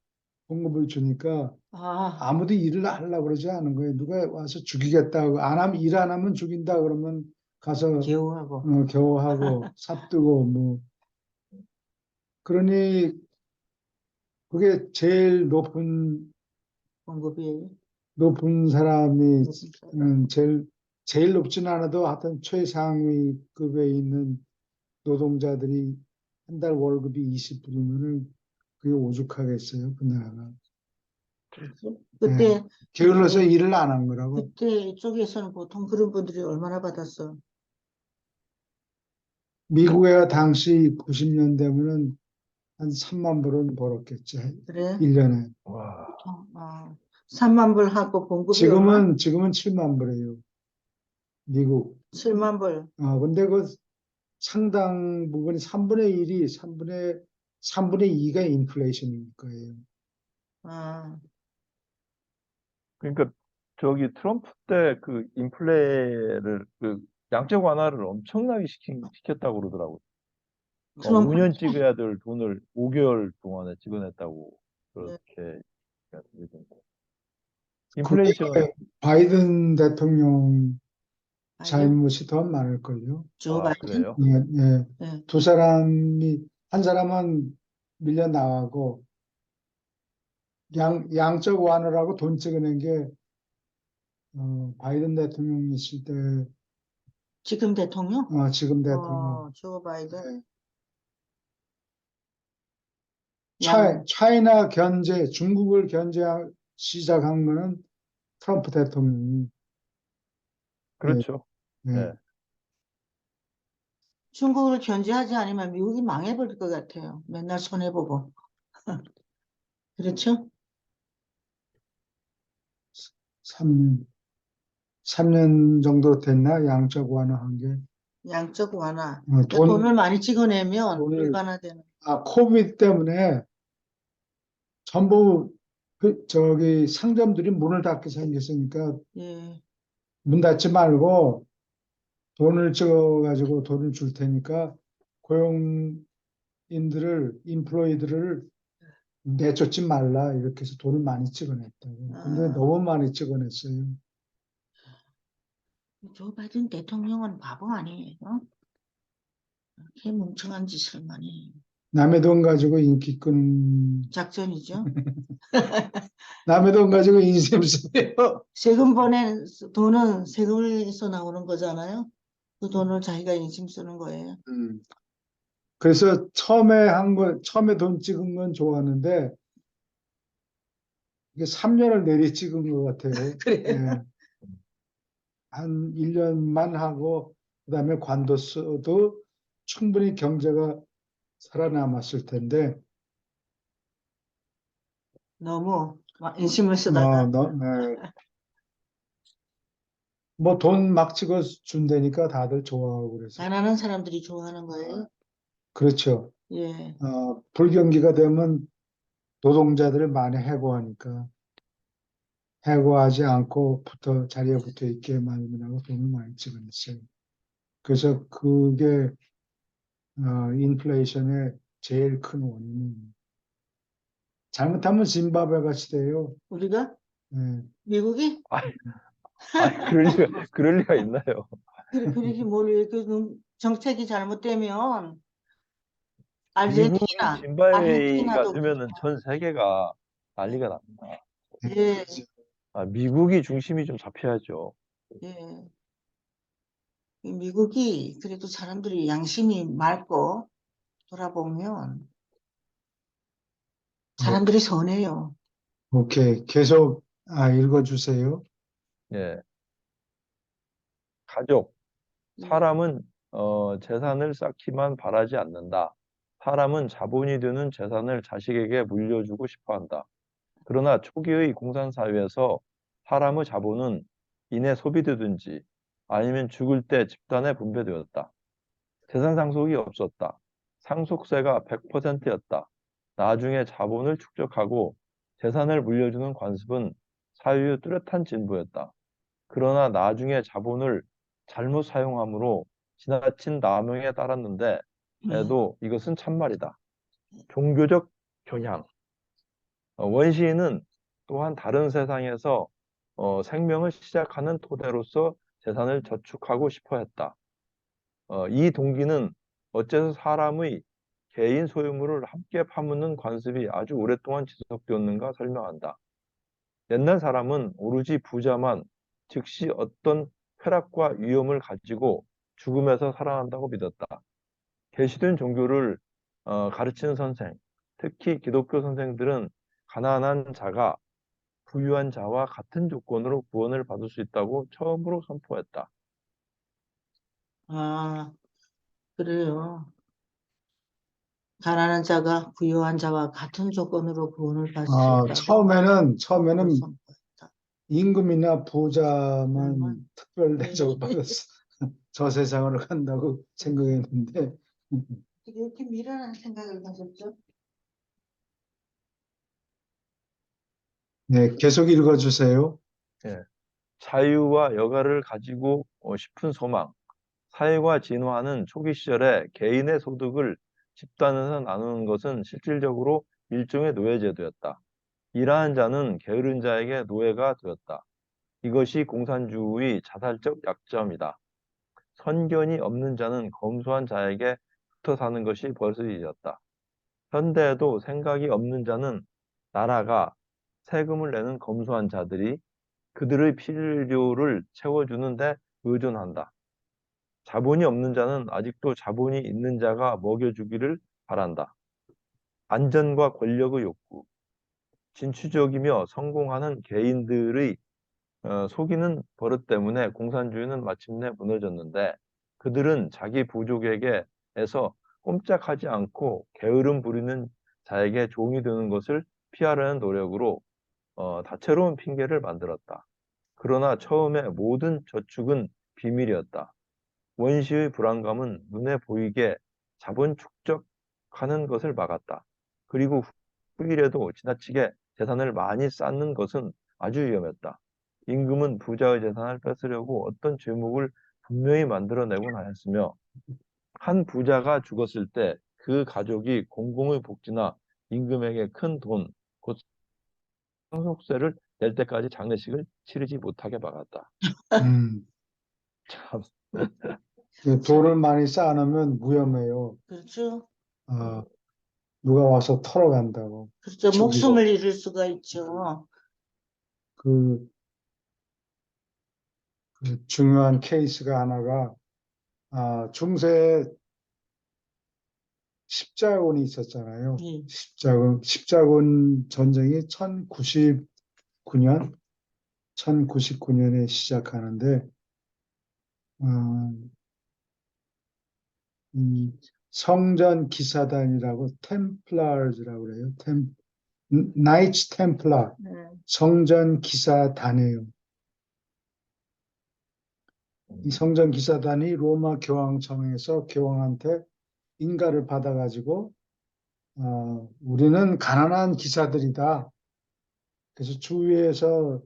봉급을 주니까 아, 아무도 일을 하려고 그러지 않은 거예요. 누가 와서 죽이겠다고 일 안 하면 죽인다 그러면 가서 개우하고. 겨우하고 삽뜨고 뭐 그러니 그게 제일 공급이. 높은 사람이 높은 사람. 제일 높지는 않아도 하여튼 최상위급에 있는 노동자들이 한 달 월급이 20불이면은 그게 오죽하겠어요, 그 나라가. 그때, 게을러서 일을 안 한 거라고. 그때 이쪽에서는 보통 그런 분들이 얼마나 받았어? 미국에 당시 90년대면은 한 3만 불은 벌었겠지, 그래? 1년에. 와, 3만 불 하고 봉급이 얼마? 지금은 7만 불이에요, 미국. 7만 불. 근데 그 상당 부분이 3분의 2가 인플레이션일 거예요. 아, 그러니까 저기 트럼프 때 그 인플레를 그 양적 완화를 엄청나게 시켰다고 그러더라고요. 트럼프. 5년 찍어야 될 돈을 5개월 동안에 찍어냈다고 네. 그렇게 들리던데. 그게 인플레이션, 바이든 대통령 아니요. 잘못이 더 많을걸요. 조 아, 바이든? 그래요? 예, 예. 네. 한 사람은 밀려 나가고, 양적 완화라고 돈 찍어낸 게, 바이든 대통령이 있을 때, 지금 대통령? 지금 대통령. 조 바이든. 예. 양, 차이나 중국을 시작한 거는 트럼프 대통령이, 예, 그렇죠. 예. 네. 중국을 견제하지 않으면 미국이 망해버릴 것 같아요. 맨날 손해보고. 그렇죠? 3년, 3년 정도 됐나? 양적 완화한 게. 양적 완화. 돈, 돈을 많이 찍어내면 돈을, 불가능하되는. 코비드 때문에 전부 저기 상점들이 문을 닫게 생겼으니까 예. 문 닫지 말고 돈을 찍어가지고 돈을 줄 테니까 인플로이들을 내쫓지 말라 이렇게 해서 돈을 많이 찍어냈다고. 근데 아, 너무 많이 찍어냈어요. 조 바이든 대통령은 바보 아니에요? 이렇게 멍청한 짓을 많이. 남의 돈 가지고 인기 끄는, 작전이죠. 남의 돈 가지고 인셈 쓰요. 세금 보낸 돈은 세금에서 나오는 거잖아요. 그 돈을 자기가 인심 쓰는 거예요. 그래서 처음에 돈 찍은 건 좋았는데, 이게 3년을 내리 찍은 것 같아요. 그래요? 예. 한 1년만 하고, 그 다음에 관뒀어도 충분히 경제가 살아남았을 텐데, 너무 막 인심을 쓰다가. 뭐 돈 막 찍어 준다니까 다들 좋아하고 그래서. 가난한 사람들이 좋아하는 거예요. 그렇죠. 예, 불경기가 되면 노동자들을 많이 해고하니까 해고하지 않고 자리에 붙어 있게 만들라고 돈을 많이 찍어냈어요. 그래서 그게 인플레이션의 제일 큰 원인입니다. 잘못하면 짐바브웨 같이 돼요. 우리가 예. 미국이 아, 그럴 리가 있나요? 그렇게 몰려 그 정책이 잘못되면 미국이 짐바브웨이가 아르헨티나도 되면은 전 세계가 예, 난리가 납니다. 예, 미국이 중심이 좀 잡혀야죠. 예. 이 미국이 그래도 사람들이 양심이 맑고 돌아보면 어, 사람들이 선해요. 오케이. 계속 읽어주세요. 예. 가족. 예. 사람은 재산을 쌓기만 바라지 않는다. 사람은 자본이 되는 재산을 자식에게 물려주고 싶어 한다. 그러나 초기의 공산사회에서 사람의 자본은 인해 소비되든지 아니면 죽을 때 집단에 분배되었다. 재산 상속이 없었다. 상속세가 100%였다. 나중에 자본을 축적하고 재산을 물려주는 관습은 사회의 뚜렷한 진보였다. 그러나 나중에 자본을 잘못 사용함으로 지나친 남용에 따랐는데 예. 에도 이것은 참말이다. 종교적 겨냥. 원시인은 또한 다른 세상에서 생명을 시작하는 토대로서 재산을 저축하고 싶어 했다. 이 동기는 어째서 사람의 개인 소유물을 함께 파묻는 관습이 아주 오랫동안 지속되었는가 설명한다. 옛날 사람은 오로지 부자만 즉시 어떤 쾌락과 위험을 가지고 죽음에서 살아난다고 믿었다. 계시된 종교를 가르치는 선생, 특히 기독교 선생들은 가난한 자가 부유한 자와 같은 조건으로 구원을 받을 수 있다고 처음으로 선포했다. 아, 그래요. 가난한 자가 부유한 자와 같은 조건으로 구원을 받을 수 있다고 처음에는 선포했다. 임금이나 부자만 그러면 특별 예. 대접을 받았어. 저 세상으로 간다고 생각했는데, 이렇게 미련한 생각을 가졌죠? 네, 계속 읽어주세요. 예. 자유와 여가를 가지고 싶은 소망, 사회가 진화하는 초기 시절에 개인의 소득을 집단에서 나누는 것은 실질적으로 일종의 노예제도였다. 일하는 자는 게으른 자에게 노예가 되었다. 이것이 공산주의 자살적 약점이다. 선견이 없는 자는 검소한 자에게 붙어 사는 것이 버릇이었다. 현대에도 생각이 없는 자는 나라가 세금을 내는 검소한 자들이 그들의 필요를 채워주는데 의존한다. 자본이 없는 자는 아직도 자본이 있는 자가 먹여주기를 바란다. 안전과 권력의 욕구, 진취적이며 성공하는 개인들의 속이는 버릇 때문에 공산주의는 마침내 무너졌는데 그들은 자기 부족에게에서 꼼짝하지 않고 게으름 부리는 자에게 종이 되는 것을 피하려는 노력으로 다채로운 핑계를 만들었다. 그러나 처음에 모든 저축은 비밀이었다. 원시의 불안감은 눈에 보이게 자본 축적하는 것을 막았다. 그리고 후일에도 지나치게 재산을 많이 쌓는 것은 아주 위험했다. 임금은 부자의 재산을 뺏으려고 어떤 죄목을 분명히 만들어내곤 하였으며 한 부자가 죽었을 때 그 가족이 공공의 복지나 임금에게 큰 돈, 곧 상속세를 낼 때까지 장례식을 치르지 못하게 막았다. 음, 참, 돈을 많이 쌓아놓으면 위험해요. 그렇죠? 어, 누가 와서 털어간다고. 그렇죠. 죽이고. 목숨을 잃을 수가 있죠. 그, 그 중요한 케이스가 하나가, 중세에 십자군이 있었잖아요. 예. 십자군 전쟁이 1099년에 시작하는데, 어, 이 성전 기사단이라고 템플러즈라고 그래요. 나이츠 템플러, 네. 성전 기사단이에요. 이 성전 기사단이 로마 교황청에서 교황한테 인가를 받아가지고 우리는 가난한 기사들이다. 그래서 주위에서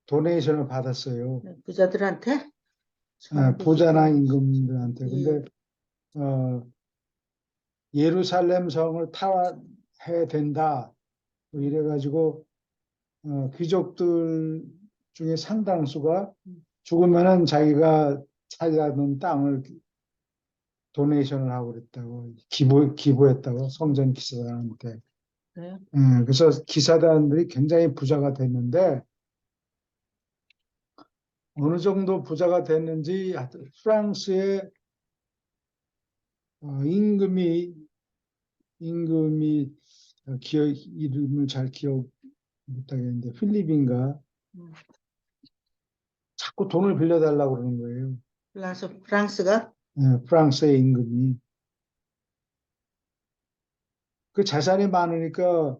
도네이션을 받았어요. 부자들한테? 부자나 임금들한테. 예. 근데 예루살렘 성을 타해야 된다. 뭐 이래가지고 귀족들 중에 상당수가 죽으면은 자기가 차지하는 땅을 도네이션을 하고 그랬다고 기부했다고 성전 기사단한테. 그래요? 그래서 기사단들이 굉장히 부자가 됐는데 어느 정도 부자가 됐는지 하여튼 프랑스의 임금이 이름을 잘 기억 못하겠는데 필립인가 음. 자꾸 돈을 빌려달라고 그러는 거예요. 프랑스가? 프랑스의 임금이. 그 재산이 많으니까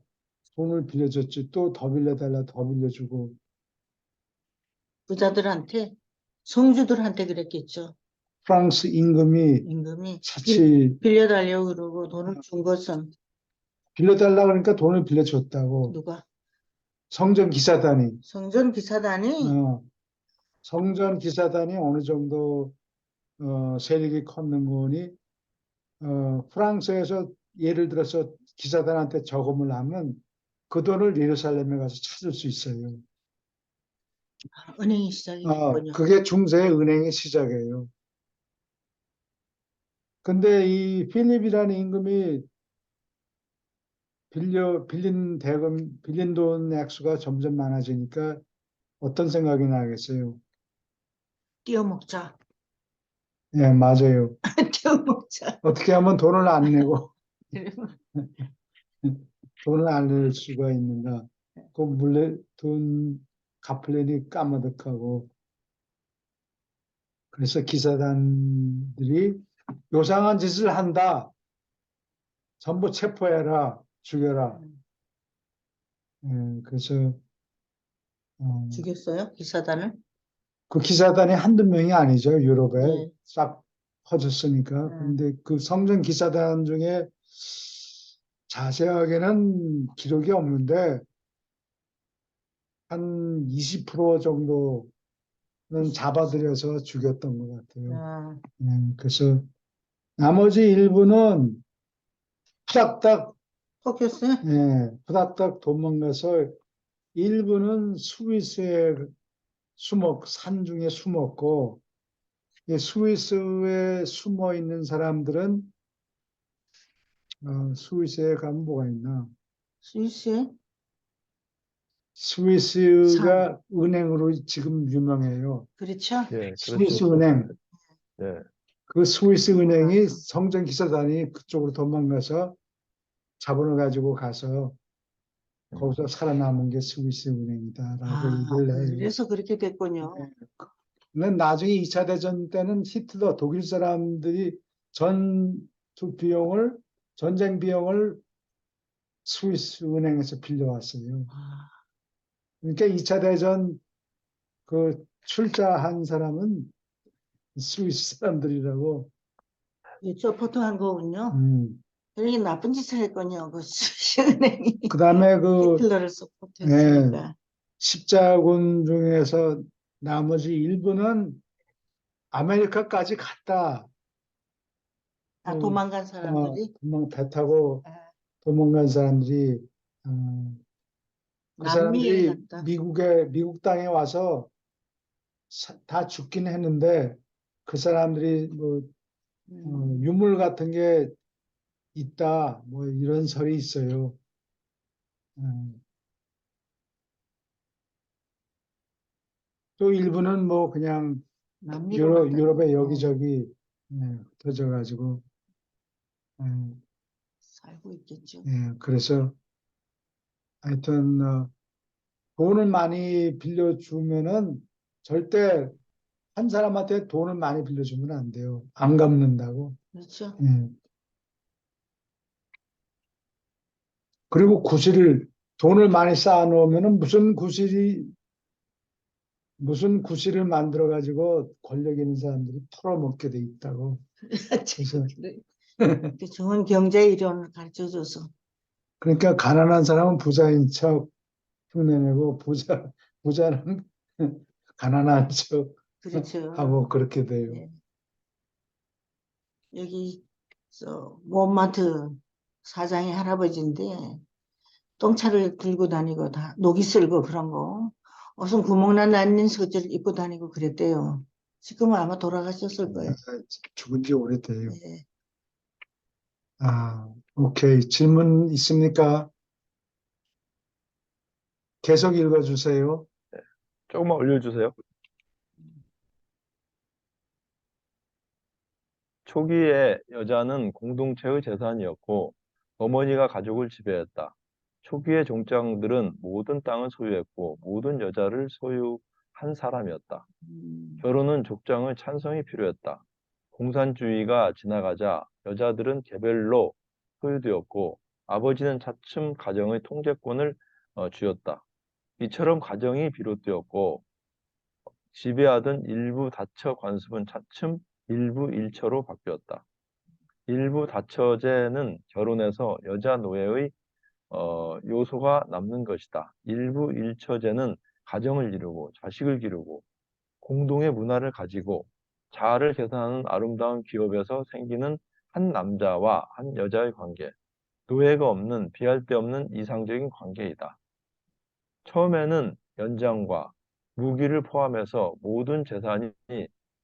돈을 빌려줬지. 또 더 빌려달라, 더 빌려주고. 부자들한테? 성주들한테 그랬겠죠. 프랑스 임금이 임금이 자칫 빌려달라고 그러고 돈을 준 것은 빌려달라 그러니까 돈을 빌려줬다고. 누가? 성전 기사단이. 성전 기사단이? 성전 기사단이 어느 정도 세력이 컸는 거니 프랑스에서 예를 들어서 기사단한테 저금을 하면 그 돈을 예루살렘에 가서 찾을 수 있어요. 은행이 시작이 됐군요. 그게 중세의 은행의 시작이에요. 근데 이 필립이라는 임금이 빌린 돈 액수가 점점 많아지니까 어떤 생각이 나겠어요? 띄어먹자. 예, 맞아요. 띄어먹자. 어떻게 하면 돈을 안 내고 그러면 돈을 안 낼 수가 있는가? 돈 갚으려니 까마득하고. 그래서 기사단들이 요상한 짓을 한다. 전부 체포해라, 죽여라. 그래서 죽였어요? 기사단을? 그 기사단이 한두 명이 아니죠. 유럽에 네. 싹 퍼졌으니까. 그런데 그 성전 기사단 중에 자세하게는 기록이 없는데 한 20% 정도는 잡아들여서 죽였던 것 같아요. 그래서 나머지 일부는 후닥닥, 뽑혔어요? 후닥닥 도망가서 일부는 스위스에 산 중에 숨었고, 스위스에 숨어 있는 사람들은, 스위스에 가면 뭐가 있나? 스위스에? 스위스가 은행으로 지금 유명해요. 그렇죠? 예, 스위스 그렇죠. 은행. 예, 그 스위스 은행이 성전 기사단이 그쪽으로 도망가서 자본을 가지고 가서 거기서 살아남은 게 스위스 은행이다라고 얘기를 해요. 그래서 그렇게 됐군요. 근데 나중에 2차 대전 때는 히틀러 독일 사람들이 전쟁 비용을 스위스 은행에서 빌려왔어요. 그러니까 2차 대전 그 출자한 사람은 스위스 사람들이라고. 서포트한 거군요. 되게 나쁜 짓을 했군요. 그 스위스 은행이 그다음에 히틀러를 서포트했으니까. 십자군 중에서 나머지 일부는 아메리카까지 갔다. 도망간 사람들이? 배 타고 도망간 사람들이 그 남미에 사람들이 갔다. 미국 땅에 와서 다 죽긴 했는데 그 사람들이 뭐 유물 같은 게 있다 뭐 이런 설이 있어요. 또 일부는 뭐 그냥 남미로 갔다. 유럽의 여기저기 흩어져 가지고 살고 있겠죠. 그래서 하여튼 돈을 많이 빌려주면은 절대 한 사람한테 돈을 많이 빌려주면 안 돼요. 안 갚는다고. 그렇죠. 그리고 돈을 많이 쌓아놓으면은 무슨 구실을 만들어 가지고 권력 있는 사람들이 털어먹게 돼 있다고. 그래서 그 좋은 경제 이론을 가르쳐줘서. 그러니까 가난한 사람은 부자인 척 흉내내고 부자는 가난한 척 그렇죠. 하고 그렇게 돼요. 예. 여기 모마트 사장이 할아버지인데 똥차를 들고 다니고 다 녹이 슬고 그런 거 무슨 구멍난 난린 소재를 입고 다니고 그랬대요. 지금은 아마 돌아가셨을 거예요. 죽은 지 오래돼요. 예. 오케이. 질문 있습니까? 계속 읽어주세요. 조금만 올려주세요. 초기에 여자는 공동체의 재산이었고 어머니가 가족을 지배했다. 초기의 종장들은 모든 땅을 소유했고 모든 여자를 소유한 사람이었다. 결혼은 족장의 찬성이 필요했다. 공산주의가 지나가자 여자들은 개별로 소유되었고 아버지는 차츰 가정의 통제권을 쥐었다. 이처럼 가정이 비롯되었고 지배하던 일부 다처 관습은 차츰 일부 일처로 바뀌었다. 일부 다처제는 결혼해서 여자 노예의 요소가 남는 것이다. 일부 일처제는 가정을 이루고 자식을 기르고 공동의 문화를 가지고 자아를 개선하는 아름다운 기업에서 생기는 한 남자와 한 여자의 관계, 노예가 없는 비할 데 없는 이상적인 관계이다. 처음에는 연장과 무기를 포함해서 모든 재산이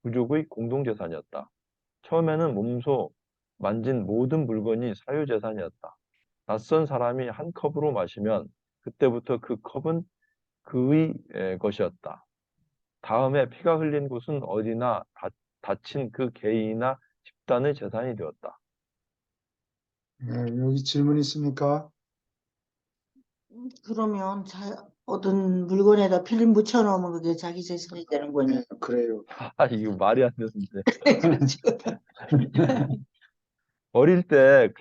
부족의 공동재산이었다. 처음에는 몸소 만진 모든 물건이 사유재산이었다. 낯선 사람이 한 컵으로 마시면 그때부터 그 컵은 그의 것이었다. 다음에 피가 흘린 곳은 어디나 다친 그 개인이나 집단의 재산이 되었다. 여기 질문 있습니까? 그러면 어떤 물건에다 피를 묻혀 놓으면 그게 자기 재산이 되는 거니. 그래요. 이거 말이 안 되는데. 그렇죠. 어릴 때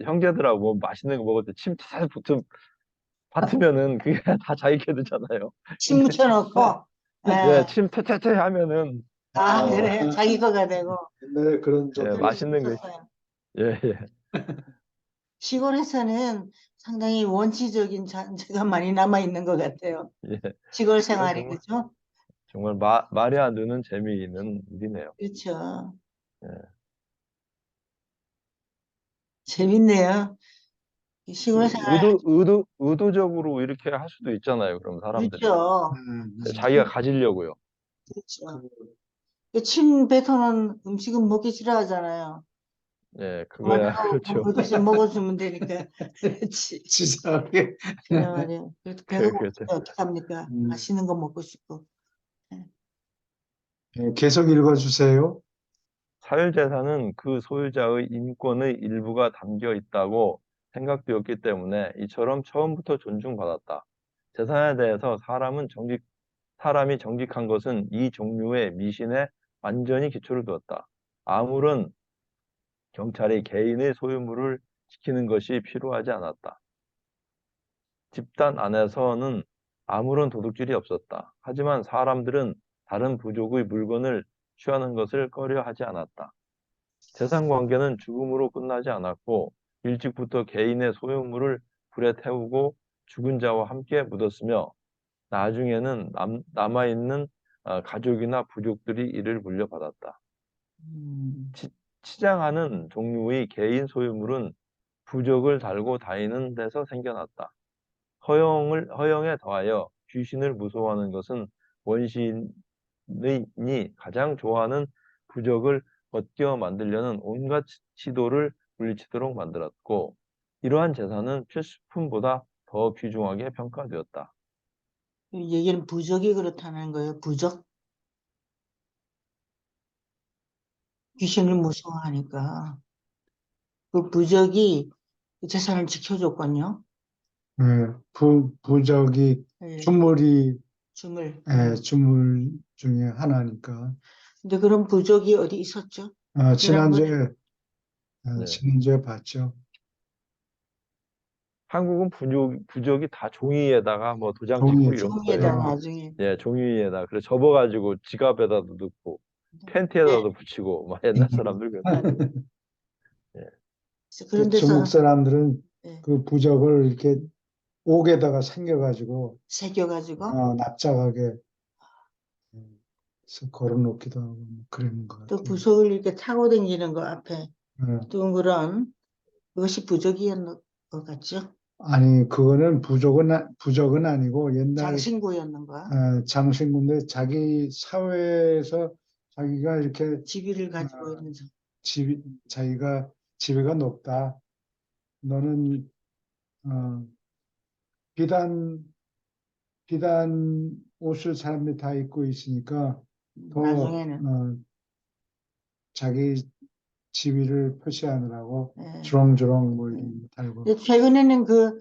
형제들하고 뭐 맛있는 거 먹을 때 침 살살 받으면은 그게 다 자기 게 되잖아요. 침 근데 묻혀 놓고 예, 예. 침 퇴퇴퇴 하면은 그래 자기 거가 되고 옛날에 그런 적 예, 그럴 수 맛있는 거 있었어요. 예, 예. 시골에서는 상당히 원시적인 잔재가 많이 남아 있는 것 같아요. 예. 시골 생활이 정말 그죠? 정말 말이 안 되는 재미있는 일이네요. 그렇죠. 예. 재밌네요. 이 시골 생활 의도적으로 이렇게 할 수도 있잖아요. 그럼 사람들이 그렇죠. 자기가 가지려고요. 그렇죠. 침 뱉어놓은 음식은 먹기 싫어하잖아요. 예, 그거야 그만두고 그렇죠. 대신 먹어주면 되니까. 그렇지. 치사하게. 그래 말이에요. 그래도 배가 그렇죠. 고프면 어떡합니까? 맛있는 거 먹고 싶고. 계속 읽어주세요. 사유재산은 그 소유자의 인권의 일부가 담겨 있다고 생각되었기 때문에 이처럼 처음부터 존중받았다. 재산에 대해서 사람이 정직한 것은 이 종류의 미신에 완전히 기초를 두었다. 아무런 경찰이 개인의 소유물을 지키는 것이 필요하지 않았다. 집단 안에서는 아무런 도둑질이 없었다. 하지만 사람들은 다른 부족의 물건을 취하는 것을 꺼려하지 않았다. 재산 관계는 죽음으로 끝나지 않았고 일찍부터 개인의 소유물을 불에 태우고 죽은 자와 함께 묻었으며 나중에는 남아있는 가족이나 부족들이 이를 물려받았다. 치장하는 종류의 개인 소유물은 부적을 달고 다니는 데서 생겨났다. 허영에 더하여 귀신을 무서워하는 것은 원시인이 가장 좋아하는 부적을 벗겨 만들려는 온갖 시도를 물리치도록 만들었고 이러한 재산은 필수품보다 더 귀중하게 평가되었다. 얘기는 부적이 그렇다는 거예요. 부적? 귀신을 무서워하니까. 그 부적이 그 재산을 지켜줬군요. 부적이 예, 주물이 줌을. 주물 중에 하나니까. 근데 그런 부적이 어디 있었죠? 지난번에 지난주에 네. 지난주에 봤죠. 한국은 부적이 다 종이에다가 뭐 도장 찍고 종이. 이런 종이에다 거예요. 나중에. 예, 종이에다. 그래 접어가지고 지갑에다도 넣고 팬티에다도 붙이고 막 옛날 사람들 그랬어요. 예. 그런 중국 데서 사람들은 예, 그 부적을 이렇게 옥에다가 새겨가지고 새겨가지고 납작하게 해서 걸어놓기도 하고 뭐 그런 것 또 같아요. 부속을 이렇게 타고 다니는 거 앞에 예. 둥그런 그것이 부적이었는 것 같죠? 아니 그거는 부적은 아니고 옛날 장신구였는 거야. 장신구인데 자기 사회에서 자기가 이렇게 지위를 어, 가지고 있는 자. 자기가 지위가 높다. 너는 어, 비단 비단 옷을 사람들이 다 입고 있으니까 더 나중에는 자기 지위를 표시하느라고 예. 주렁주렁 뭐 이렇게 달고 근데 최근에는 그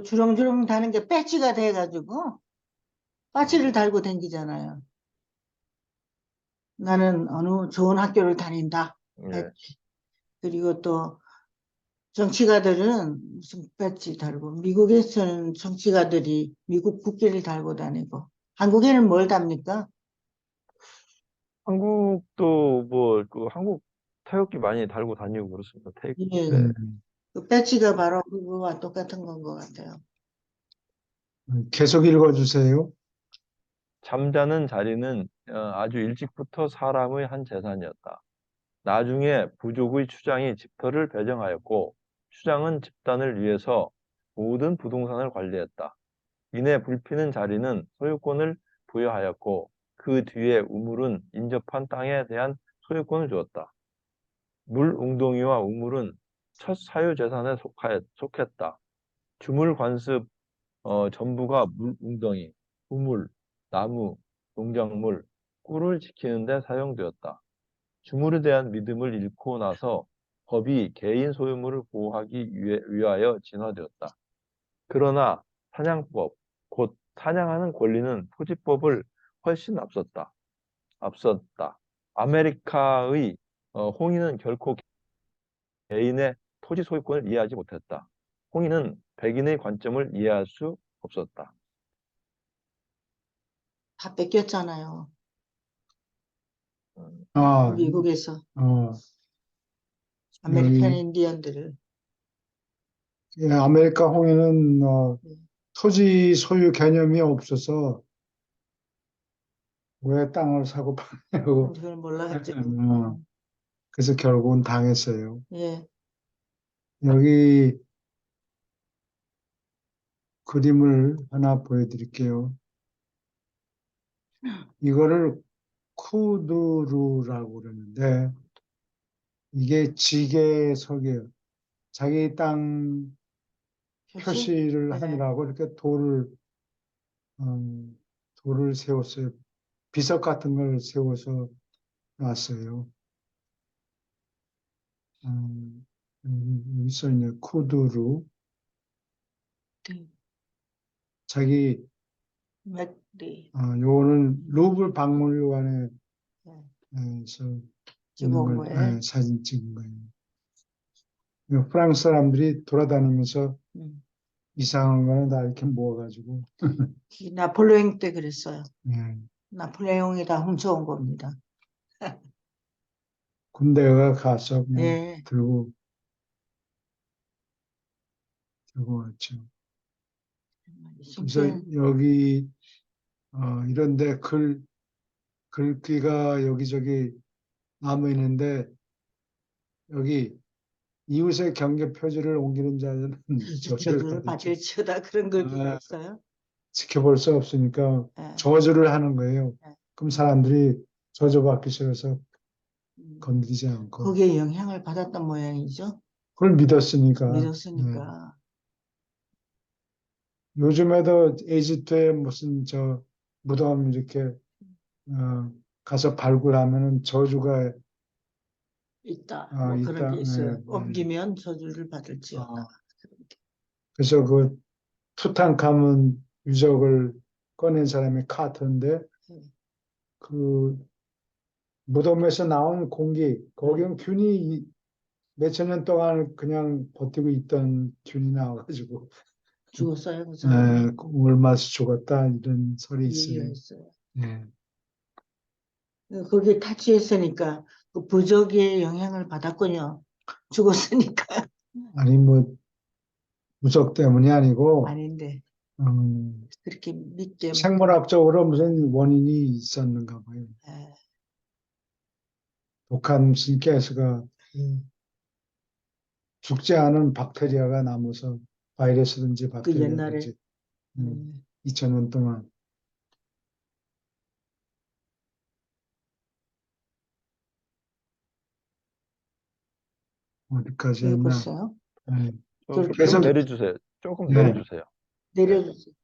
주렁주렁 다는 게 배지가 돼가지고 배지를 달고 다니잖아요. 나는 어느 좋은 학교를 다닌다. 예. 그리고 또 정치가들은 무슨 배지 달고 미국에서는 정치가들이 미국 국기를 달고 다니고 한국에는 뭘 답니까? 한국도 뭐 그 한국 태극기 많이 달고 다니고 그렇습니다. 예, 네. 그 배지가 바로 그거와 똑같은 건 것 같아요. 계속 읽어주세요. 잠자는 자리는 아주 일찍부터 사람의 한 재산이었다. 나중에 부족의 추장이 집터를 배정하였고 추장은 집단을 위해서 모든 부동산을 관리했다. 이내 불피는 자리는 소유권을 부여하였고 그 뒤에 우물은 인접한 땅에 대한 소유권을 주었다. 물 웅덩이와 우물은 첫 사유재산에 속했다. 주물 관습 전부가 물 웅덩이, 우물, 나무, 농작물, 꿀을 지키는 데 사용되었다. 주물에 대한 믿음을 잃고 나서 법이 개인 소유물을 보호하기 위하여 진화되었다. 그러나 사냥법, 곧 사냥하는 권리는 토지법을 훨씬 앞섰다. 아메리카의 홍인은 결코 개인의 토지 소유권을 이해하지 못했다. 홍인은 백인의 관점을 이해할 수 없었다. 다 뺏겼잖아요. 음, 아, 미국에서 어, 아메리칸 여기 인디언들을. 예, 아메리카 홍해는 네. 토지 소유 개념이 없어서 왜 땅을 사고 파냐고 그걸 몰라가지고. 그래서 결국은 당했어요. 예. 여기 그림을 하나 보여드릴게요. 이거를 쿠두루라고 그러는데 이게 지게석이에요. 자기 땅 표시? 표시를 네. 하느라고 이렇게 음, 돌을 세웠어요. 비석 같은 걸 세워서 놨어요. 여기 써있네. 쿠두루. 네. 자기, 맥리. 요거는 루브르 박물관에서 네. 있는 찍어온 걸, 거예요. 사진 찍은 거예요. 프랑스 사람들이 돌아다니면서 음. 이상한 거는 다 이렇게 모아가지고, 이 나폴레옹 때 그랬어요. 예, 나폴레옹이 다 훔쳐온 겁니다. 군대가 가서 그냥 예. 들고 왔죠. 그래서 신기한. 여기, 이런데 글귀가 여기저기 남아 있는데, 여기 이웃의 경계 표지를 옮기는 자는 저주를 저주를 받을지 받을지어다 그런 글귀가 아, 있어요. 지켜볼 수 없으니까 예. 저주를 하는 거예요. 예. 그럼 사람들이 저주받기 싫어서 음. 건드리지 않고 거기에 영향을 받았던 모양이죠. 그걸 믿었으니까. 믿었으니까. 요즘에도 에집트에 무슨 저 무덤 이렇게 가서 발굴하면은 저주가 있다. 뭐 그런 있다. 게 있어요. 옮기면 저주를 받을지어다. 어, 그런 게. 그래서 그 투탕카문 유적을 꺼낸 사람이 카터인데 예. 그 무덤에서 나온 공기, 네. 거기는 균이 몇천 년 동안 그냥 버티고 있던 균이 나와가지고, 죽었어요, 그 사람이. 얼마서 죽었다, 이런 설이 그 얘기가 있어요. 있어요. 예. 거기에 타치했으니까 그 부적의 영향을 받았군요. 죽었으니까. 아니 뭐 무속 때문이 아니고 아닌데 음, 그렇게 믿게 생물학적으로 무슨 원인이 있었는가 봐요. 에, 독한 무슨 가스가 죽지 않은 박테리아가 남아서 바이러스든지 그 옛날에 박테리아든지 2000년 음, 동안 어디까지 여기 했나? 보세요. 예, 좀 계속 내려주세요. 조금 예, 내려주세요. 내려주세요.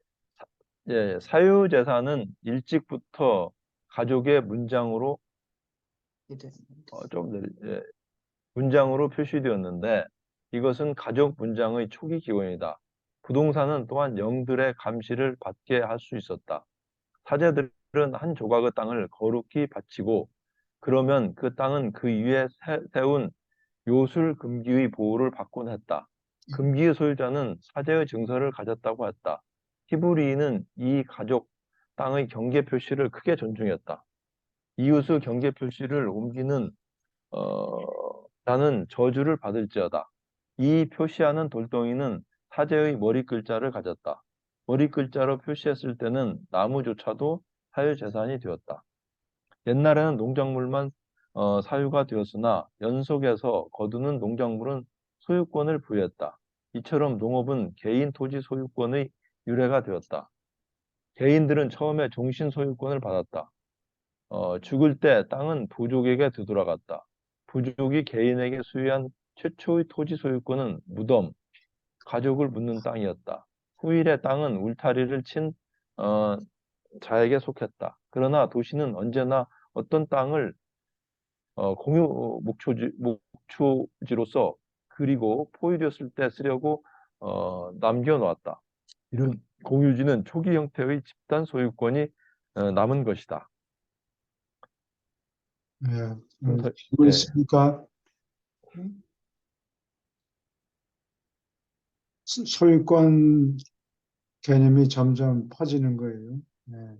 예, 예. 사유재산은 일찍부터 가족의 문장으로 예, 문장으로 표시되었는데 이것은 가족 문장의 초기 기원이다. 부동산은 또한 영들의 감시를 받게 할 수 있었다. 사제들은 한 조각의 땅을 거룩히 바치고 그러면 그 땅은 그 위에 세운 요술 금기의 보호를 받곤 했다. 금기의 소유자는 사제의 증서를 가졌다고 했다. 히브리인은 이 가족 땅의 경계 표시를 크게 존중했다. 이웃의 경계 표시를 옮기는 나는 저주를 받을지어다. 이 표시하는 돌덩이는 사제의 머리 글자를 가졌다. 머리 글자로 표시했을 때는 나무조차도 사유재산이 되었다. 옛날에는 농작물만 사유가 되었으나 연속해서 거두는 농작물은 소유권을 부여했다. 이처럼 농업은 개인 토지 소유권의 유래가 되었다. 개인들은 처음에 종신 소유권을 받았다. 죽을 때 땅은 부족에게 되돌아갔다. 부족이 개인에게 수여한 최초의 토지 소유권은 무덤, 가족을 묻는 땅이었다. 후일의 땅은 울타리를 친 어, 자에게 속했다. 그러나 도시는 언제나 어떤 땅을 공유 목초지로서 그리고 포위되었을 때 쓰려고 남겨놓았다. 이런 공유지는 초기 형태의 집단 소유권이 남은 것이다. 예, 좀 더, 질문 예, 있으니까 음. 소유권 개념이 점점 퍼지는 거예요. 예,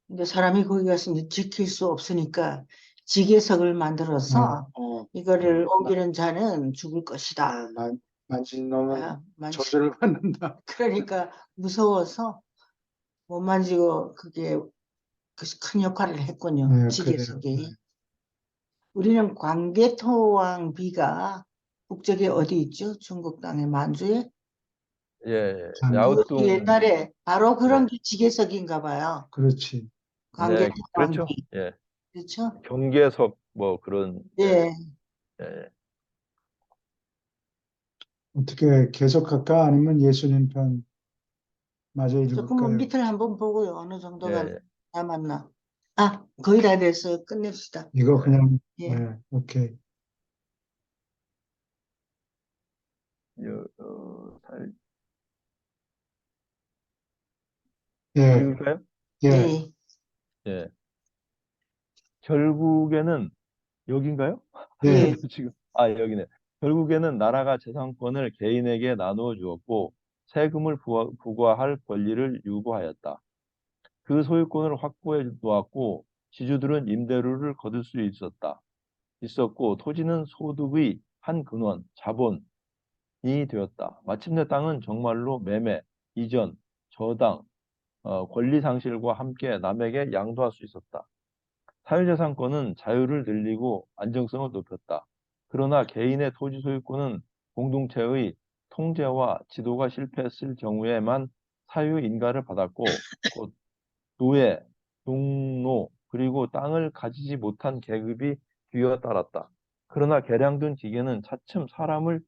근데 사람이 거기 가서 이제 지킬 수 없으니까 지계석을 만들어서 이거를 옮기는 자는 죽을 것이다. 만진 놈은 아, 저주를 받는다. 그러니까 무서워서 못 만지고 그게 그 큰 역할을 했군요. 네, 그래요. 지계석이. 우리는 광개토왕비가 북쪽에 어디 있죠? 중국 땅의 만주에? 예, 예. 참, 그 야오뚱, 옛날에 바로 그런 예, 게 지계석인가 봐요. 그렇지. 네, 그렇죠. 광개토왕비. 예, 그렇죠? 경계석 뭐 그런, 예, 예. 예. 어떻게 계속할까? 아니면 예수님 편 마저 조금만 읽을까요? 밑을 한번 보고요. 어느 예, 정도가 예. 남았나. 아, 거의 다 됐어요. 끝냅시다. 이거 그냥, 예. 오케이. 살, 예, 읽을까요? 예, 예. 예. 결국에는 여긴가요? 예. 예. 지금 여기네. 결국에는 나라가 재산권을 개인에게 나누어 주었고 세금을 부과할 권리를 유보하였다. 그 소유권을 확보해 놓았고 지주들은 임대료를 거둘 수 있었고 토지는 소득의 한 근원, 자본이 되었다. 마침내 땅은 정말로 매매, 이전, 저당, 권리 상실과 함께 남에게 양도할 수 있었다. 사유재산권은 자유를 늘리고 안정성을 높였다. 그러나 개인의 토지 소유권은 공동체의 통제와 지도가 실패했을 경우에만 사유 인가를 받았고 곧 노예, 농노, 그리고 땅을 가지지 못한 계급이 뒤어 따랐다. 그러나 개량된 기계는 차츰 사람을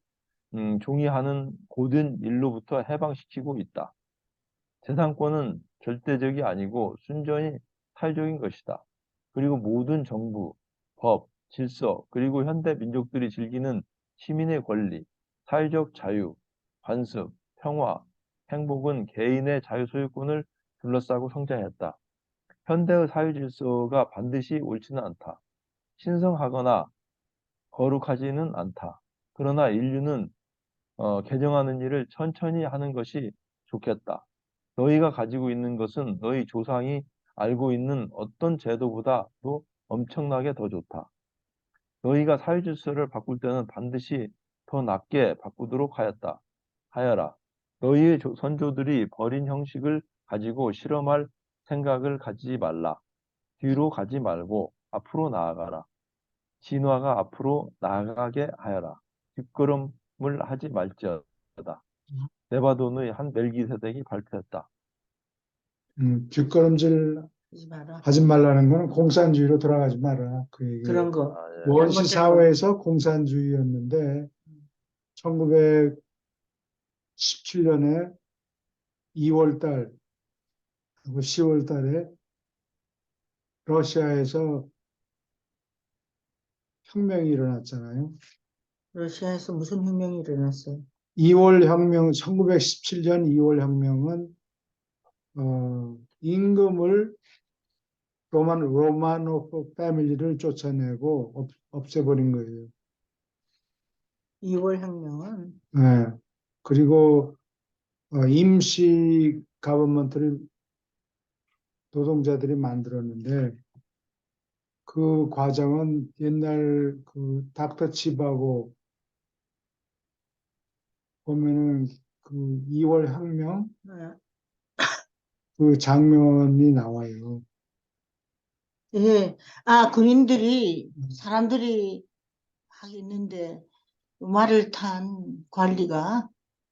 종이하는 고된 일로부터 해방시키고 있다. 재산권은 절대적이 아니고 순전히 사회적인 것이다. 그리고 모든 정부, 법, 질서, 그리고 현대 민족들이 즐기는 시민의 권리, 사회적 자유, 관습, 평화, 행복은 개인의 자유소유권을 둘러싸고 성장했다. 현대의 사회 질서가 반드시 옳지는 않다. 신성하거나 거룩하지는 않다. 그러나 인류는 개정하는 일을 천천히 하는 것이 좋겠다. 너희가 가지고 있는 것은 너희 조상이 알고 있는 어떤 제도보다도 엄청나게 더 좋다. 너희가 사회질서를 바꿀 때는 반드시 더 낮게 바꾸도록 하여라. 너희의 선조들이 버린 형식을 가지고 실험할 생각을 가지지 말라. 뒤로 가지 말고 앞으로 나아가라. 진화가 앞으로 나아가게 하여라. 뒷걸음을 하지 말지어다. 네바돈의 한 멜기세덱이 발표했다. 뒷걸음질 하지 마라. 하지 말라는 거는 공산주의로 돌아가지 마라. 그 얘기예요. 그런 거. 아, 예. 원시 잘못된 사회에서 공산주의였는데 1917년에 2월 달하고 10월 달에 러시아에서 혁명이 일어났잖아요. 러시아에서 무슨 혁명이 일어났어요? 2월 혁명, 1917년 2월 혁명은 임금을 로마노프 패밀리를 쫓아내고 없애버린 거예요. 2월 혁명은 네. 그리고 임시 가버먼트를 노동자들이 만들었는데 그 과정은 옛날 그 닥터 칩하고 보면은 그 2월 혁명 어, 그 장면이 나와요. 예. 군인들이 사람들이 하겠는데 말을 탄 관리가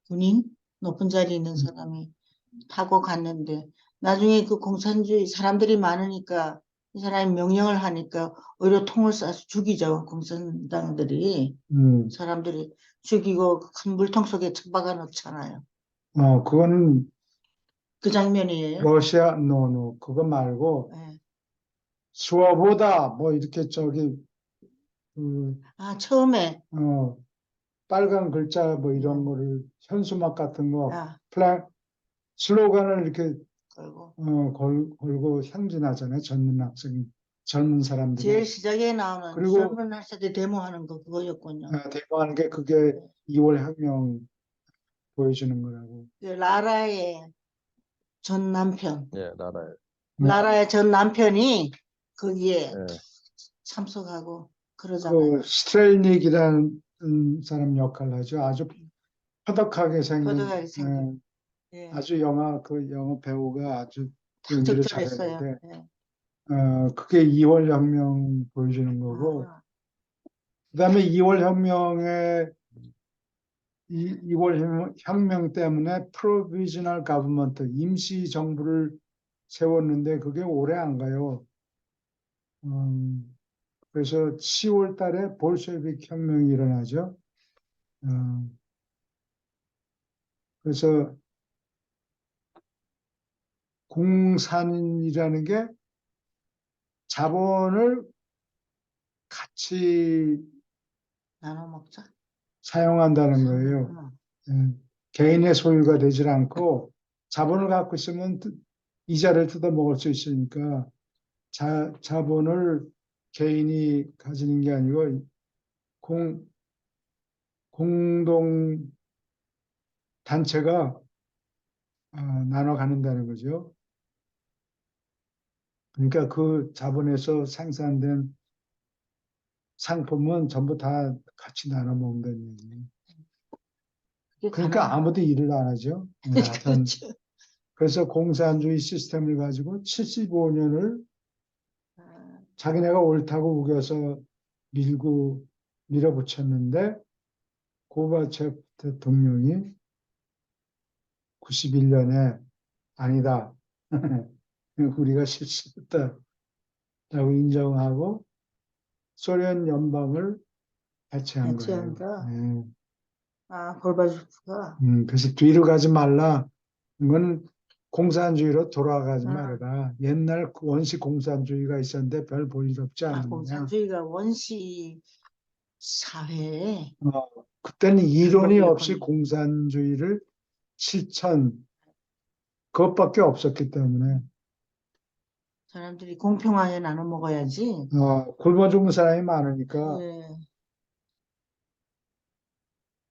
군인 높은 자리에 있는 사람이 타고 갔는데 나중에 그 공산주의 사람들이 많으니까 이 사람이 명령을 하니까 오히려 통을 쏴서 죽이죠. 공산당들이 음, 사람들이 죽이고 큰 물통 속에 처박아 놓잖아요. 그거는 그 장면이에요. 러시아, 그거 말고 예. 수어보다 뭐 이렇게 저기 그, 처음에 빨간 글자 뭐 이런 예. 거를 현수막 같은 거 야 슬로건을 이렇게 걸고 걸고 행진하잖아요. 젊은 사람들이. 제일 시작에 나오는 그리고 젊은 날짜때 데모하는 거 그거였군요. 대모하는 게 그게 2월 혁명 보여주는 거라고. 그 라라의 전 남편, 예, 나라에. 라라의 전 남편이 거기에 예. 참석하고 그러잖아요. 그 스트레일닉이라는 사람 역할을 하죠. 아주 퍼덕하게 생긴 포도가 생긴. 예. 아주 그 영화 배우가 아주 딱 연기를 적절했어요. 잘했는데 예. 그게 2월 혁명 보여주는 거고 아, 그다음에 2월 혁명의 2월 혁명 때문에 프로비저널 가버먼트 임시 정부를 세웠는데 그게 오래 안 가요. 그래서 10월 달에 볼셰비크 혁명이 일어나죠. 어, 그래서 공산이라는 게 자본을 같이 나눠 먹자. 사용한다는 거예요. 어, 예, 개인의 소유가 되질 않고 자본을 갖고 있으면 이자를 뜯어 먹을 수 있으니까 자본을 개인이 가지는 게 아니고 공동 단체가 나눠 갖는다는 거죠. 그러니까 그 자본에서 생산된 상품은 전부 다 같이 나눠 먹는다는 얘기예요. 그게 그러니까 가능한 아무도 일을 안 하죠. 하여튼 그렇죠. 그래서 공산주의 시스템을 가지고 75년을 아, 자기네가 옳다고 우겨서 밀어붙였는데 고바체프 대통령이 91년에 아니다. 우리가 실수했다라고 인정하고 소련 연방을 해체한 거예요. 해체한다. 네. 골바초프가. 그래서 뒤로 가지 말라. 이건 공산주의로 돌아가지 아, 말아라. 옛날 원시 공산주의가 있었는데 별 볼 일 없지 않느냐. 공산주의가 원시 사회에 그때는 이론이 없이 방법이었군요. 공산주의를 실천, 그것밖에 없었기 때문에, 사람들이 공평하게 나눠 먹어야지. 굶어 죽는 사람이 많으니까 예,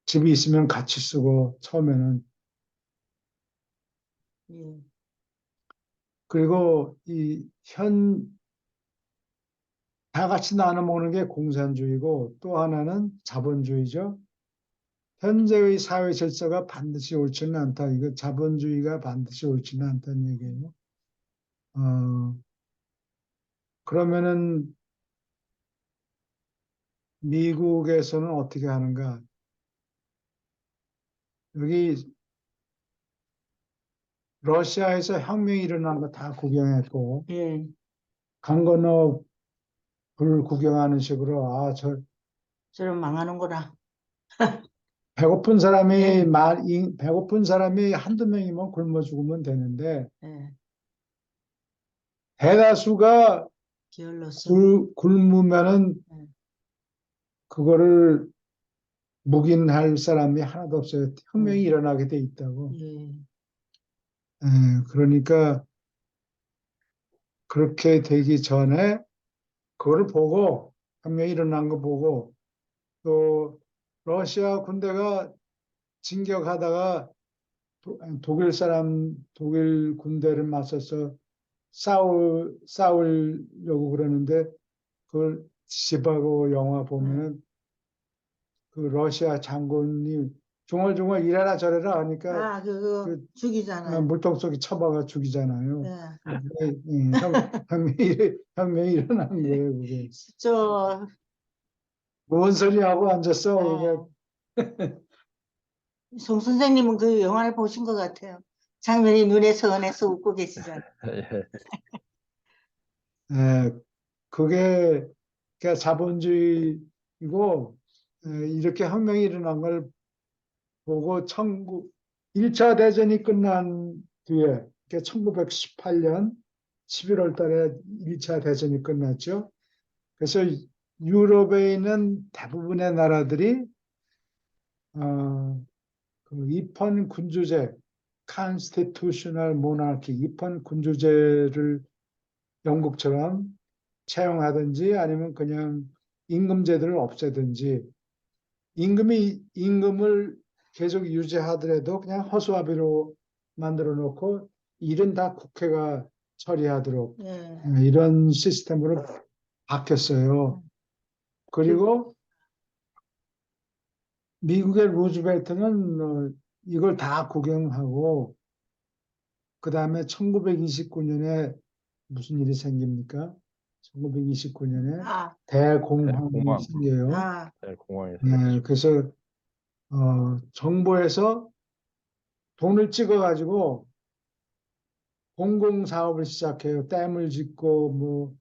집이 있으면 같이 쓰고, 처음에는. 예. 그리고 이 다 같이 나눠 먹는 게 공산주의고 또 하나는 자본주의죠. 현재의 사회 질서가 반드시 옳지는 않다. 이거 자본주의가 반드시 옳지는 않다는 얘기예요. 그러면은 미국에서는 어떻게 하는가? 여기 러시아에서 혁명이 일어난 거 다 구경했고 예, 강 건너 불 구경하는 식으로 저럼 망하는구나. 배고픈 사람이 예, 배고픈 사람이 한두 명이면 굶어 죽으면 되는데 예, 대다수가 게을러서. 굶으면은 예, 그거를 묵인할 사람이 하나도 없어요. 혁명이 일어나게 돼 있다고. 예, 예, 그러니까 그렇게 되기 전에 그거를 보고 혁명이 일어난 거 보고 또 러시아 군대가 진격하다가 독일 군대를 맞서서 싸우려고 그러는데 그걸 지하고 영화 보면은 그 러시아 장군이 중얼중얼 이래라 저래라 하니까 아, 그거 그 죽이잖아요. 물통속에 처박아 죽이잖아요. 예. 그게 혁명이 일어난 거예요, 그게. 저, 뭔 소리 하고 앉았어, 그게. 송 선생님은 그 영화를 보신 것 같아요. 장면이 눈에 선해서 웃고 계시잖아요. 예. 예, 그게 자본주의이고, 이렇게 혁명이 일어난 걸 보고 1차 대전이 끝난 뒤에, 1918년 11월 달에 1차 대전이 끝났죠. 그래서 유럽에 있는 대부분의 나라들이 그 입헌 군주제, constitutional monarchy, 입헌 군주제를 영국처럼 채용하든지 아니면 그냥 임금제도를 없애든지 임금을 계속 유지하더라도 그냥 허수아비로 만들어 놓고 일은 다 국회가 처리하도록 예. 이런 시스템으로 바뀌었어요. 그리고 미국의 루즈벨트는 이걸 다 구경하고 그 다음에 1929년에 무슨 일이 생깁니까? 1929년에 아, 대공황이 공황. 생겨요. 아, 네, 공황이 네, 생겼죠. 그래서 정부에서 돈을 찍어가지고 공공사업을 시작해요. 댐을 짓고 뭐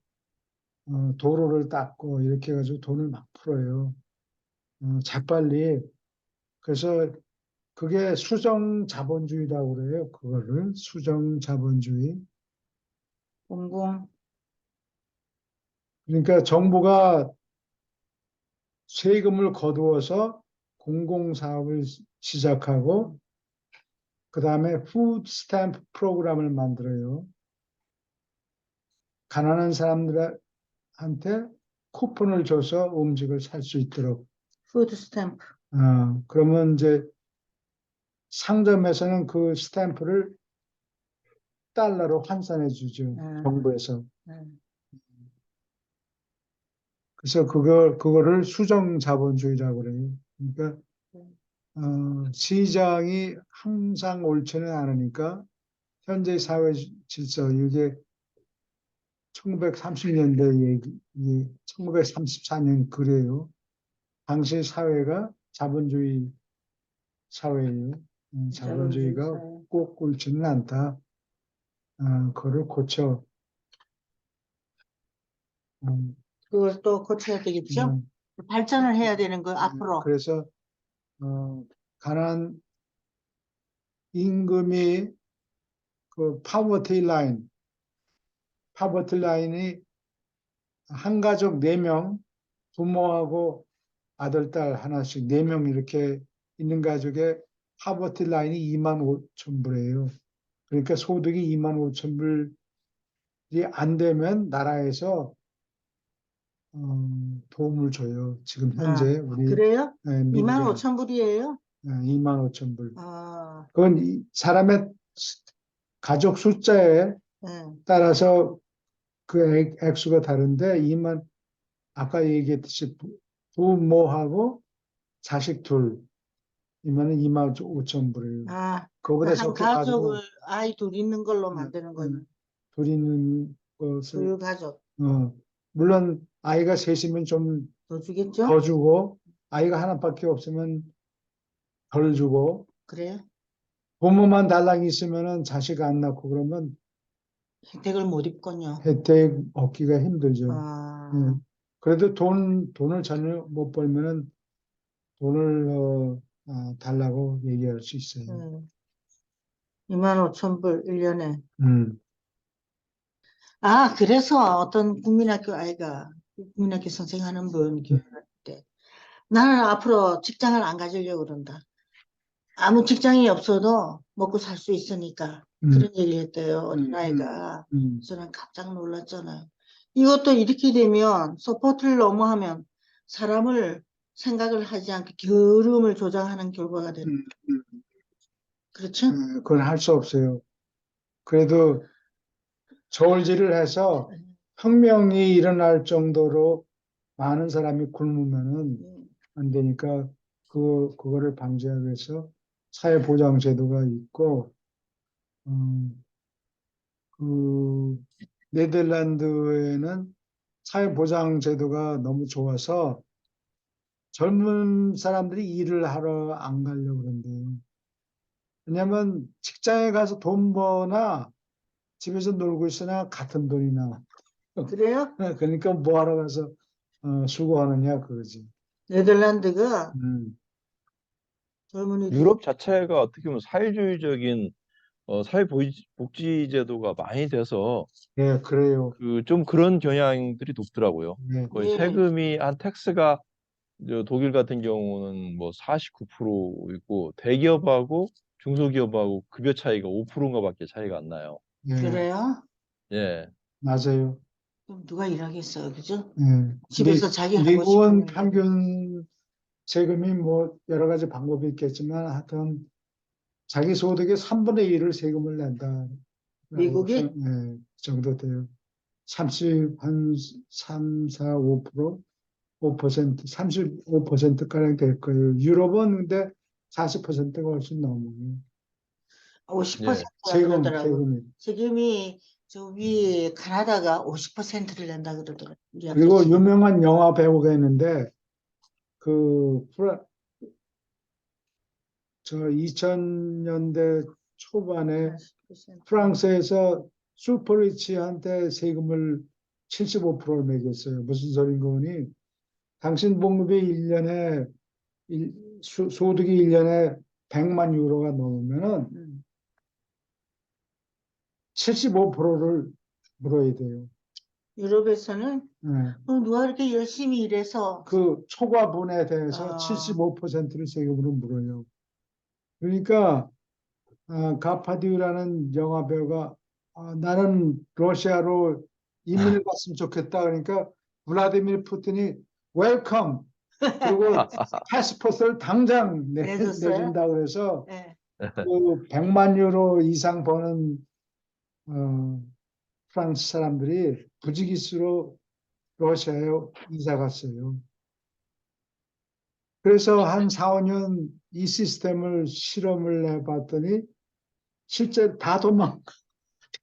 도로를 닦고 이렇게 해가지고 돈을 막 풀어요. 재빨리. 그래서 그게 수정 자본주의라고 그래요. 그거를 수정 자본주의. 공공, 그러니까 정부가 세금을 거두어서 공공사업을 시작하고 그 다음에 푸드 스탬프 프로그램을 만들어요. 가난한 사람들한테 쿠폰을 줘서 음식을 살 수 있도록. 푸드 스탬프. 그러면 이제 상점에서는 그 스탬프를 달러로 환산해 주죠. 정부에서. 그래서 그거를 수정 자본주의라고 그래요. 그러니까 시장이 항상 옳지는 않으니까 현재 사회 질서 이게 1930년대 얘기, 1934년 그래요. 당시 사회가 자본주의 사회예요. 자본주의 자본주의가 사회. 꼭 옳지는 않다. 그거를 고쳐. 음, 그걸 또 고쳐야 되겠죠? 발전을 해야 되는 거, 앞으로. 그래서 가난 임금이 그 파버티 라인이 한 가족 4명, 부모하고 아들, 딸 하나씩 4명 이렇게 있는 가족의 파버티 라인이 2만 5천 불이에요. 그러니까 소득이 2만 5천 불이 안 되면 나라에서 도움을 줘요. 지금 현재 우리 그래요? 2만 미국에 5천 불이에요? 2만 5천 불. 아, 그건 사람의 가족 숫자에 네. 따라서 그 액수가 다른데 아까 얘기했듯이 부모하고 자식 둘이면은 2만 5천 불이에요. 아, 그거보다 한 적게 가족을 받으면 아이 둘 있는 걸로 어, 만드는 어, 거예요. 둘 있는 것을 소유가족 물론 아이가 셋이면 좀 더 더 주겠죠? 주고 아이가 하나밖에 없으면 덜 주고 그래요? 부모만 달랑 있으면은 자식 안 낳고 그러면 혜택을 못 입군요. 혜택 얻기가 힘들죠. 예. 아, 그래도 돈을 전혀 못 벌면은 돈을 달라고 얘기할 수 있어요. 2만 5천 불 1년에. 음, 아, 그래서 어떤 국민학교 아이가 국민학교 선생하는 분 교육할 때 나는 앞으로 직장을 안 가지려고 그런다. 아무 직장이 없어도 먹고 살 수 있으니까 음, 그런 얘기를 했대요. 음, 음, 어린아이가. 음. 저는 깜짝 놀랐잖아요. 이것도 이렇게 되면 서포트를 너무 하면 사람을 생각을 하지 않게 게으름을 조장하는 결과가 되는. 음, 음. 그렇죠? 그건 할 수 없어요. 그래도 저울질을 해서 혁명이 일어날 정도로 많은 사람이 굶으면은 음, 안 되니까 그거를 방지하기 위해서 사회보장제도가 있고, 그 네덜란드에는 사회보장제도가 너무 좋아서 젊은 사람들이 일을 하러 안 가려고 그런대요. 왜냐면 직장에 가서 돈 버나 집에서 놀고 있으나 같은 돈이 나와. 그래요? 그러니까 뭐 하러 가서 수고하느냐 그거지. 네덜란드가 음, 젊은이들이 유럽 자체가 어떻게 보면 사회주의적인 사회복지 제도가 많이 돼서 예, 그래요. 그 좀 그런 경향들이 높더라고요. 예, 거의 예, 세금이 한 텍스가 저 독일 같은 경우는 뭐 49% 있고 대기업하고 중소기업하고 급여 차이가 5%인가밖에 차이가 안 나요. 예, 그래요? 예. 맞아요. 그럼 누가 일하겠어요, 그죠? 예. 집에서 자기 하고 미국은 싶은 일 하고. 평균 세금이 뭐 여러 가지 방법이 있겠지만 하여튼 자기 소득의 3분의 1을 세금을 낸다라고 미국이? 그 정도 돼요. 30, 한 3, 4, 5%, 5%, 35%가량 될 거예요. 유럽은 근데 40%가 훨씬 넘어요. 예. 50%가 그러더라고. 세금이. 세금이 저 위에 캐나다가 50%를 낸다 그러더라고. 우리 그리고 아저씨가. 유명한 영화 배우가 있는데 그 저 2000년대 초반에 40%. 프랑스에서 슈퍼리치한테 세금을 75%를 매겼어요. 무슨 소린 거니? 당신 봉급이 1년에 소득이 1년에 100만 유로가 넘으면은 음. 75%를 물어야 돼요. 유럽에서는 예. 누가 이렇게 열심히 일해서 그 초과분에 대해서 어, 75%를 세금으로 물어요. 그러니까 가파디우라는 영화 배우가 나는 러시아로 이민을 갔으면 좋겠다. 그러니까 블라디미르 푸틴이 웰컴 그리고 패스포트를 당장 내줬어요? 내준다 그래서 네. 그 100만 유로 이상 버는 어, 프랑스 사람들이 부지기수로 러시아에 이사 갔어요. 그래서 한 4, 5년 이 시스템을 실험을 해봤더니 실제 다 도망가고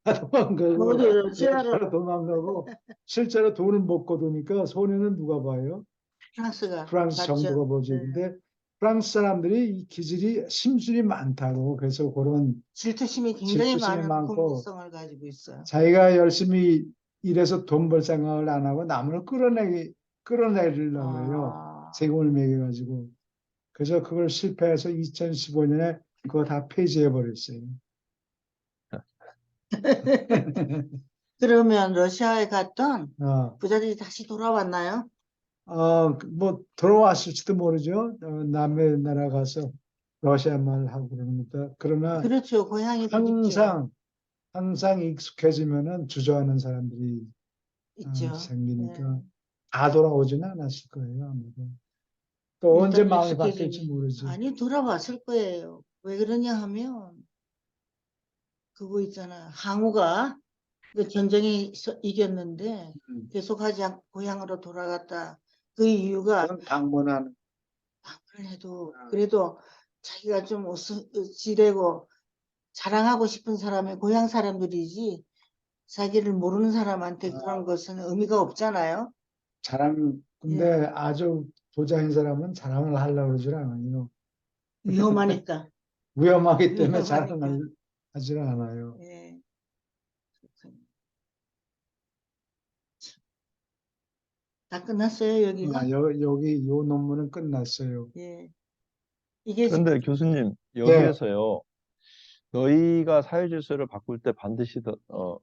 어디 러시아로 러시아로 도망가고 실제로 돈을 못 거두니까 손해는 누가 봐요? 프랑스가 프랑스 봤죠. 정부가 보지. 네. 근데 프랑스 사람들이 이 기질이 심술이 많다고 그래서 그런 질투심이 굉장히 질투심이 많은 많고 국민성을 가지고 있어요. 자기가 열심히 일해서 돈 벌 생각을 안 하고 남을 끌어내리려고 해요. 아, 세금을 매겨가지고. 그래서 그걸 실패해서 2015년에 그거 다 폐지해 버렸어요. 그러면 러시아에 갔던 어, 부자들이 다시 돌아왔나요? 뭐 들어왔을지도 모르죠. 남의 나라 가서 러시아 말 하고 그러니까. 그러나 그렇죠. 고향이 그립죠. 항상 항상 익숙해지면은 주저하는 사람들이 있죠. 네. 생기니까 다 돌아오지는 않았을 거예요, 아무도. 또 언제 일단 마음이 바뀔지 익숙해지면 모르지. 아니 돌아왔을 거예요. 왜 그러냐 하면 그거 있잖아. 항우가 그 전쟁에 이겼는데 음, 계속하지 않고 고향으로 돌아갔다. 그 이유가 그건 방문하는 방문을 해도 아, 그래도 자기가 좀 지레고 자랑하고 싶은 사람의 고향 사람들이지 자기를 모르는 사람한테 그런 것은 의미가 없잖아요. 자랑 예, 근데 아주 부자인 사람은 자랑을 하려고 그러질 않아요. 위험하니까. 위험하기 때문에 위험하니까. 자랑을 하질 않아요. 예, 그렇군요. 다 끝났어요, 여기가? 여기 요 논문은 끝났어요. 예. 이게 그런데 교수님, 예, 여기에서요, 너희가 사회질서를 바꿀 때 반드시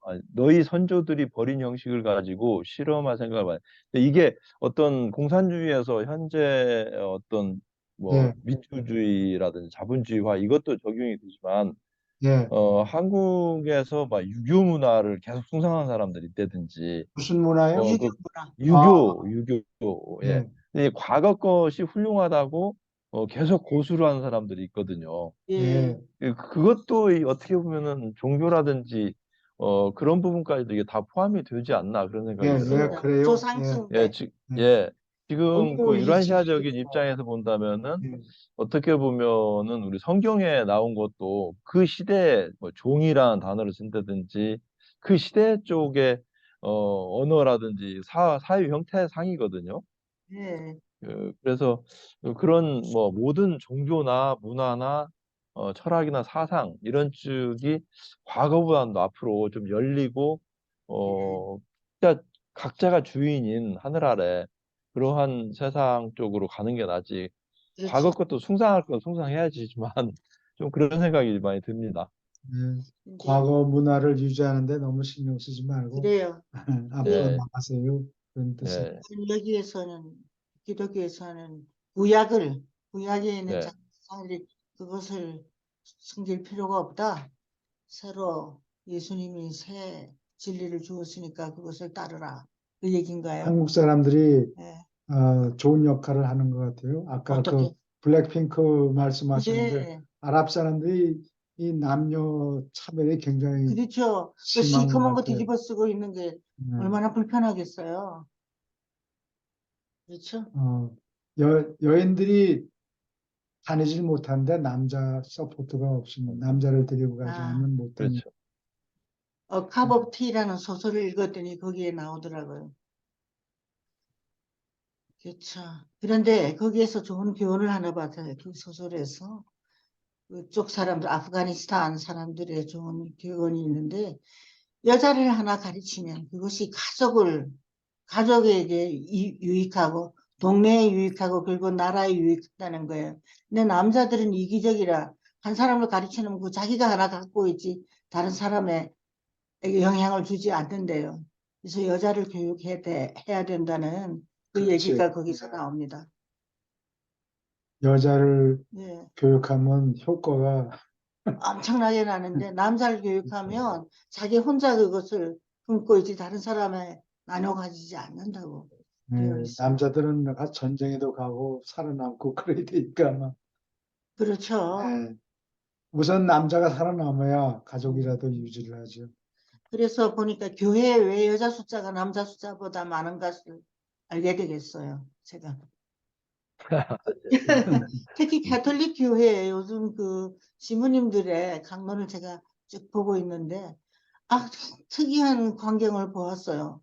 아니, 너희 선조들이 버린 형식을 가지고 실험할 생각을 많이. 근데 이게 어떤 공산주의에서 현재 어떤 뭐 예, 민주주의라든지 자본주의화 이것도 적용이 되지만 예. 한국에서 막 유교 문화를 계속 숭상한 사람들이 있다든지 무슨 문화요? 그 유교구나. 아, 유교, 예. 예, 근데 과거 것이 훌륭하다고 계속 고수를 하는 사람들이 있거든요. 예, 예, 그것도 어떻게 보면은 종교라든지 그런 부분까지도 이게 다 포함이 되지 않나 그런 예, 생각이 예, 들어요. 맞습니다. 그래요. 예, 예, 조상승배. 예. 예. 지금 그 공유이지. 유라시아적인 입장에서 본다면은 예, 어떻게 보면은 우리 성경에 나온 것도 그 시대에 뭐 종이라는 단어를 쓴다든지 그 시대 쪽의 언어라든지 사회 형태상이거든요. 예, 그래서 그런 뭐 모든 종교나 문화나 철학이나 사상 이런 쪽이 과거보다는 더 앞으로 좀 열리고 예. 진짜 각자가 주인인 하늘 아래 그러한 세상 쪽으로 가는 게 낫지. 과거 그렇죠. 것도 숭상할 건 숭상해야지만 좀 그런 생각이 많이 듭니다. 예. 이제 과거 문화를 유지하는데 너무 신경 쓰지 말고 그래요. 앞으로 그 예, 나가세요. 그런 뜻이. 예, 여기에서는 기독교에서는 구약에 있는 네. 자들이 그것을 숨길 필요가 없다. 새로 예수님이 새 진리를 주었으니까 그것을 따르라. 그 얘기인가요? 한국 사람들이 예. 좋은 역할을 하는 것 같아요. 아까 그 어떻게? 블랙핑크 말씀하셨는데 예. 아랍 사람들이 이 남녀 차별이 굉장히 그렇죠. 그 심한 것 시커먼 거 같아요. 뒤집어 쓰고 있는 게 네. 얼마나 불편하겠어요. 그렇죠? 여인들이 다니질 못하는데 남자 서포트가 없으면 남자를 데리고 가지 아, 않으면 못하니. 그렇죠. 컵 오브 티라는 소설을 읽었더니 거기에 나오더라고요. 그렇죠. 그런데 거기에서 좋은 교훈을 하나 받아요. 그 소설에서. 그쪽 사람들, 아프가니스탄 사람들의 좋은 교훈이 있는데, 여자를 하나 가르치면 그것이 가족에게 유익하고, 동네에 유익하고, 그리고 나라에 유익하다는 거예요. 근데 남자들은 이기적이라 한 사람을 가르치면 그 자기가 하나 갖고 있지, 다른 사람에게 영향을 주지 않는데요. 그래서 여자를 해야 된다는 그 그렇지. 얘기가 거기서 나옵니다. 여자를 예. 교육하면 효과가 엄청나게 나는데 남자를 그렇죠. 교육하면 자기 혼자 그것을 품고 있지 다른 사람에 나눠 가지지 않는다고 되어 네, 있어요. 남자들은 전쟁에도 가고 살아남고 그래야 되니까 아마. 그렇죠. 네, 우선 남자가 살아남아야 음. 가족이라도 유지를 하죠. 그래서 보니까 교회에 왜 여자 숫자가 남자 숫자보다 많은 것을 알게 되겠어요. 제가. 특히 가톨릭 교회 요즘 그 시부님들의 강론을 제가 쭉 보고 있는데 특이한 광경을 보았어요.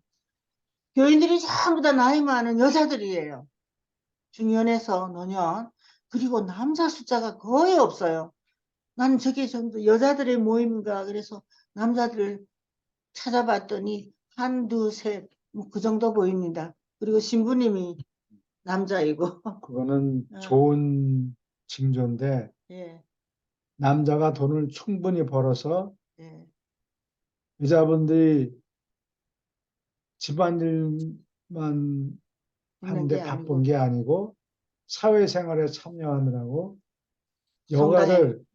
교인들이 전부 다 나이 많은 여자들이에요. 중년에서 노년. 그리고 남자 숫자가 거의 없어요. 나는 저게 전부 여자들의 모임인가 그래서 남자들을 찾아봤더니 한두 셋, 뭐 그 정도 보입니다. 그리고 신부님이 남자이고. 그거는 어, 좋은 징조인데 예, 남자가 돈을 충분히 벌어서 예, 여자분들이 집안일만 있는 게 하는데 바쁜 아니고 게 아니고 사회생활에 참여하느라고 성가에 여가를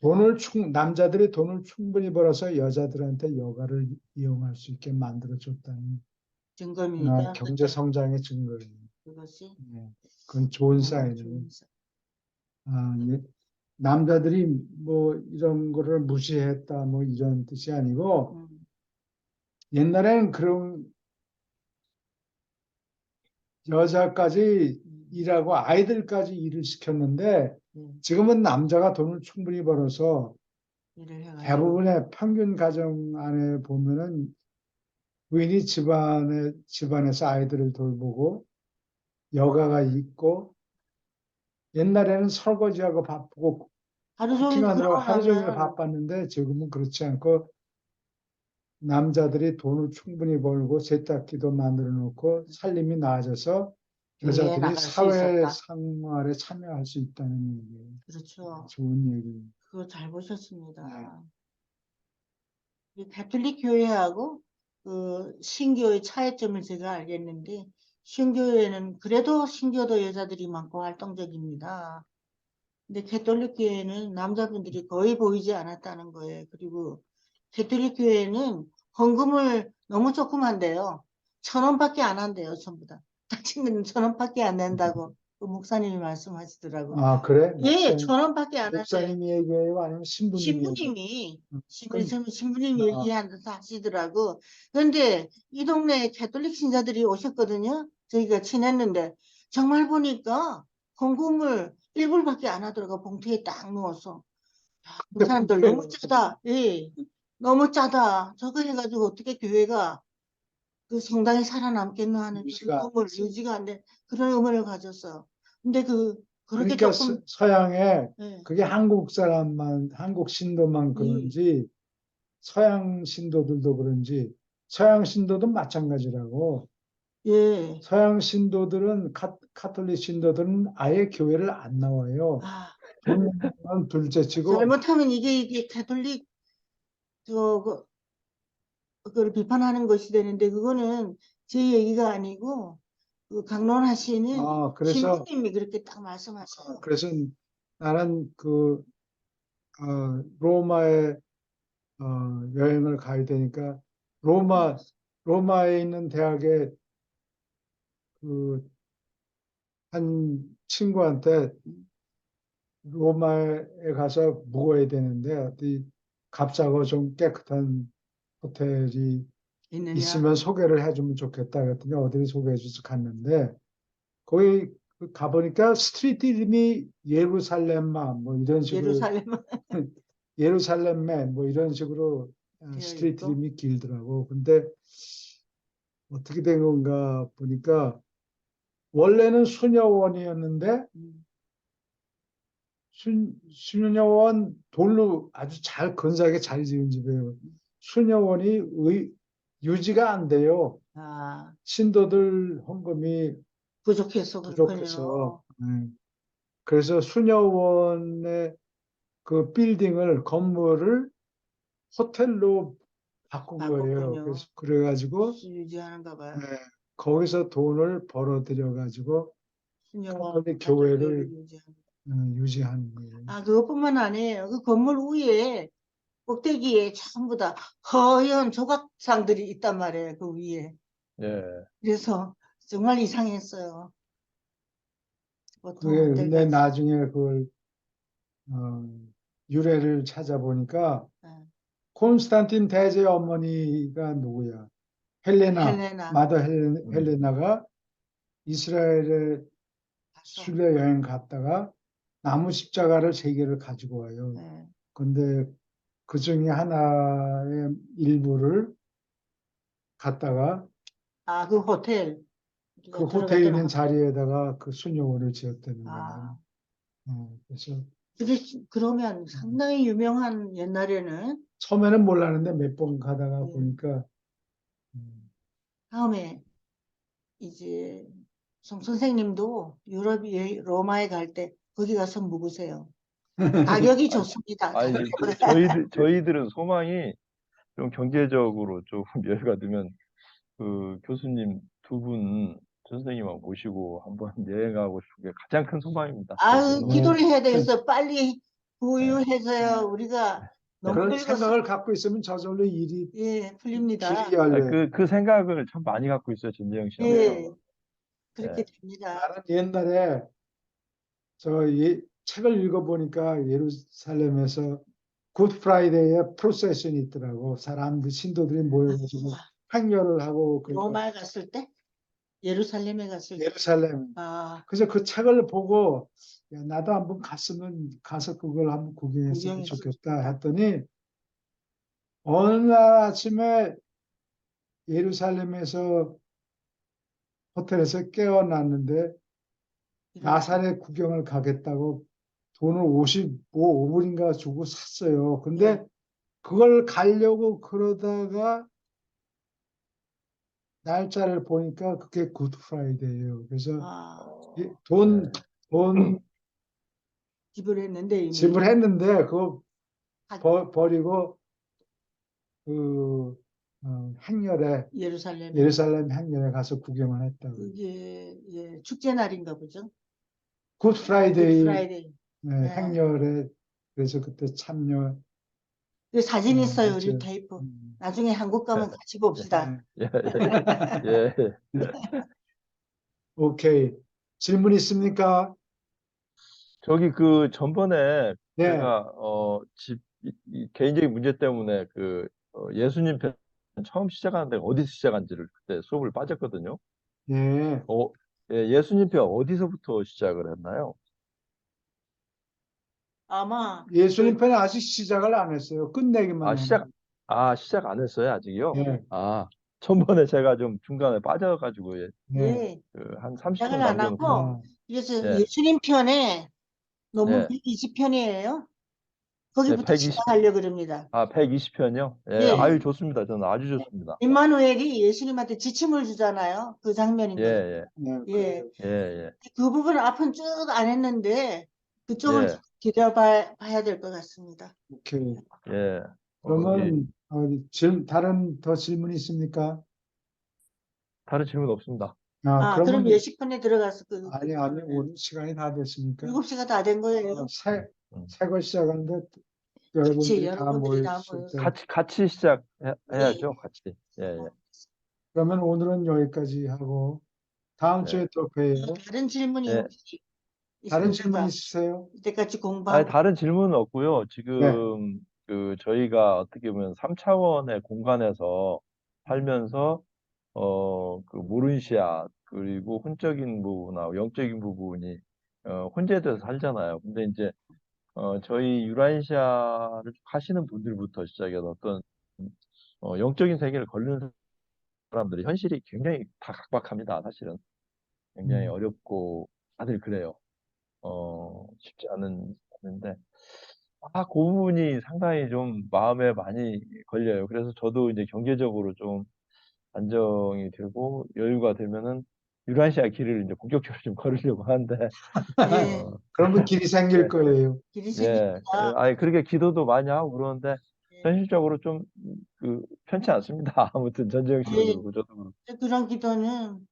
어, 남자들이 돈을 충분히 벌어서 여자들한테 여가를 이용할 수 있게 만들어줬다는 증거입니까? 경제 성장의 증거예요. 그것이 네. 그건 좋은 사인이에요. 좋은 예. 남자들이 뭐 이런 거를 무시했다 뭐 이런 뜻이 아니고 음, 옛날에는 그런 여자까지 일하고 아이들까지 일을 시켰는데 지금은 남자가 돈을 충분히 벌어서 일을 해가지고. 대부분의 평균 가정 안에 보면은 부인이 집안에서 아이들을 돌보고 여가가 있고 옛날에는 설거지하고 바쁘고 하루 종일 쿠킹하느라고 그러고 하루 종일 나면 바빴는데 지금은 그렇지 않고 남자들이 돈을 충분히 벌고 세탁기도 만들어 놓고 살림이 나아져서 교회에 여자들이 나갈 수 사회 있었다. 생활에 참여할 수 있다는 얘기예요. 그렇죠. 좋은 얘기. 그거 잘 보셨습니다. 네. 이 가톨릭 교회하고 그 신교의 차이점을 제가 알겠는데, 신교회는 그래도 신교도 여자들이 많고 활동적입니다. 근데 가톨릭 교회는 남자분들이 거의 보이지 않았다는 거예요. 그리고 가톨릭 교회는 헌금을 너무 조금 한대요. 1,000원밖에 안 한대요, 전부 다. 당신은 1,000원밖에 안 낸다고 그 목사님이 말씀하시더라고. 아, 그래? 예, 1,000원밖에 안 한대. 목사님이 얘기해요? 아니면 신부님이 얘기해요? 신부님이 아, 얘기하면서 하시더라고. 그런데 이 동네에 가톨릭 신자들이 오셨거든요. 저희가 친했는데 정말 보니까 헌금을 1불밖에 안 하더라고. 봉투에 딱 넣어서. 그 사람들 너무 짜다. 예, 너무 짜다. 저거 해가지고 어떻게 교회가 그 성당이 살아남겠노 하는 유지가 그런 유지가 안 돼. 그런 의문을 가졌어. 근데 그렇게 그러니까 조금, 서양에 예, 그게 한국 사람만 한국 신도만 예, 그런지 서양 신도들도 그런지 서양 신도도 마찬가지라고 예. 서양 신도들은 카톨릭 신도들은 아예 교회를 안 나와요. 아, 돈 둘째치고 잘못하면 이게 가톨릭 그걸 비판하는 것이 되는데 그거는 제 얘기가 아니고 그 강론하시는 아 신부님이 그렇게 딱 말씀하셔요. 그래서 나는 로마에 여행을 가야 되니까 로마에 있는 대학에 그 한 친구한테 로마에 가서 묵어야 되는데 어디 값싸고 좀 깨끗한 호텔이 있느냐? 있으면 소개를 해주면 좋겠다 그랬더니 어디를 소개해줘서 갔는데 거기 가보니까 스트리트 이름이 예루살렘마 뭐 이런 식으로 예루살렘 예루살렘매 뭐 이런 식으로 되어 스트리트 있고. 이름이 길더라고. 근데 어떻게 된 건가 보니까 원래는 수녀원이었는데 음. 수녀원 돌로 아주 잘 근사하게 잘 지은 집이에요. 수녀원이 유지가 안 돼요. 아, 신도들 헌금이 부족해서 부족해서. 그렇군요. 그래서 수녀원의 그 빌딩을 건물을 호텔로 바꾼 거예요. 바꿨군요. 그래가지고 유지하는가 봐요. 거기서 돈을 벌어들여 가지고 신영원 카톨릭 가톨교회를 교회를 유지하는. 유지하는 거예요. 아, 그것뿐만 아니에요. 그 건물 위에 꼭대기에 전부 다 허연 조각상들이 있단 말이에요. 그 위에. 예. 그래서 정말 이상했어요. 보통 그게 호텔 근데 같이. 나중에 그걸 어, 유래를 찾아보니까 예. 콘스탄틴 대제 어머니가 누구야? 헬레나, 헬레나 마더 음. 헬레나가 이스라엘에 가서. 순례 여행 갔다가 나무 십자가를 세 개를 가지고 와요. 예. 근데 그 중에 하나의 일부를 갖다가 아, 그 호텔. 그 우리가 호텔에 들어갔던 있는 호텔. 자리에다가 그 수녀원을 지었다는 거예요. 아, 그래서 그러면 상당히 유명한 옛날에는 처음에는 몰랐는데 몇 번 가다가 예, 보니까 다음에 이제 송 선생님도 유럽 로마에 갈 때 거기 가서 묵으세요. 가격이 아니, 좋습니다. 아니, 저희들은 소망이 좀 경제적으로 좀 여유가 되면 그 교수님 두 분 선생님하고 모시고 한번 여행하고 싶은 게 가장 큰 소망입니다. 아유, 저희들은. 기도를 해야 되겠어. 빨리 예. 부유해서요. 우리가 너무 그런 늙어서 생각을 갖고 있으면 저절로 일이 예, 풀립니다. 길이 열려요. 그 생각을 참 많이 갖고 있어요, 전재영 예, 씨하고. 그렇게 예. 됩니다. 나는 옛날에 책을 읽어보니까 예루살렘에서 굿 프라이데이에 프로세션이 있더라고. 사람들, 신도들이 모여가지고 행렬을 하고 그러니까 로마에 갔을 때? 예루살렘에 갔을 때? 예루살렘. 아, 그래서 그 책을 보고 야, 나도 한번 갔으면 가서 그걸 한번 구경했으면 구경했으면 좋겠다 했더니 어느 날 아침에 예루살렘에서 호텔에서 깨어났는데 나사렛 구경을 가겠다고 돈을 55불인가 주고 샀어요. 근데 예. 그걸 가려고 그러다가 날짜를 보니까 그게 굿 프라이데이예요. 그래서 아, 이 돈 지불했는데 이미 지불했는데 그거 아, 버리고 그 행렬에 예루살렘에 예루살렘 행렬에 가서 구경을 했다고. 그게 예, 축제 날인가 보죠. 굿 프라이데이 프라이데이. 예. 행렬에 그래서 그때 참여 그 사진 있어요, 우리 했죠. 테이프. 나중에 한국 가면 같이 봅시다. 네. 예, 예. 오케이. 질문 있습니까? 저기 그 전번에 네. 제가 이 개인적인 문제 때문에 예수님 편 처음 시작하는데 어디서 시작한지를 그때 수업을 빠졌거든요. 예. 예수님 편 어디서부터 시작을 했나요? 아마 예수님 편은 아직 시작을 안 했어요. 끝내기만 아, 했는데. 시작 안 했어요, 아직이요? 예. 아, 전번에 제가 좀 중간에 빠져가지고 예. 예, 한 시작을 30분 안 남겨놓고 하고 그래서 예, 예수님 편에 논문 예, 120편이에요. 예, 거기부터 시작하려고 그럽니다. 120편이요? 예, 예, 아유 좋습니다. 저는 아주 좋습니다. 임마누엘이 예수님한테 지침을 주잖아요. 그 장면인 예, 거죠. 예, 예, 예, 예, 그 부분은 앞은 쭉 안 했는데 그쪽을 예, 기다려봐야 될 것 같습니다. 오케이. 예. 그러면 다른 더 질문 있습니까? 다른 질문 없습니다. 아, 그럼 그러면 예식편에 들어가서 아니 오늘 시간이 다 됐으니까 7시가 다 된 거예요. 음. 새거 시작하는데 그치, 여러분들이 다 여러분들이 다 모였을 모여서. 때 같이 시작해야죠, 같이. 예, 예. 그러면 오늘은 여기까지 하고 다음 네. 주에 또 봬요. 다른 질문이 예. 혹시 다른 질문 있습니까? 있으세요? 이때까지 아니, 공부한 거. 다른 질문은 없고요. 네. 지금 저희가 어떻게 보면 3차원의 공간에서 살면서 모른시아 그리고 혼적인 부분하고 영적인 부분이 혼재돼서 살잖아요. 근데 이제 저희 유라시아를 하시는 분들부터 시작해서 어떤 영적인 세계를 걸리는 사람들이 현실이 굉장히 다 각박합니다. 사실은 굉장히 어렵고 다들 그래요. 쉽지 않은데 그 부분이 상당히 좀 마음에 많이 걸려요. 그래서 저도 이제 경제적으로 좀 안정이 되고 여유가 되면은 유라시아 길을 이제 본격적으로 좀 걸으려고 하는데 예, 어, 그러면 길이 생길 예, 거예요. 길이 예, 생깁니다. 아니 그렇게 기도도 많이 하고 그러는데 예, 현실적으로 좀 편치 않습니다. 아무튼 전재영 씨도 예, 그렇고 저도 그렇고. 그런 기도는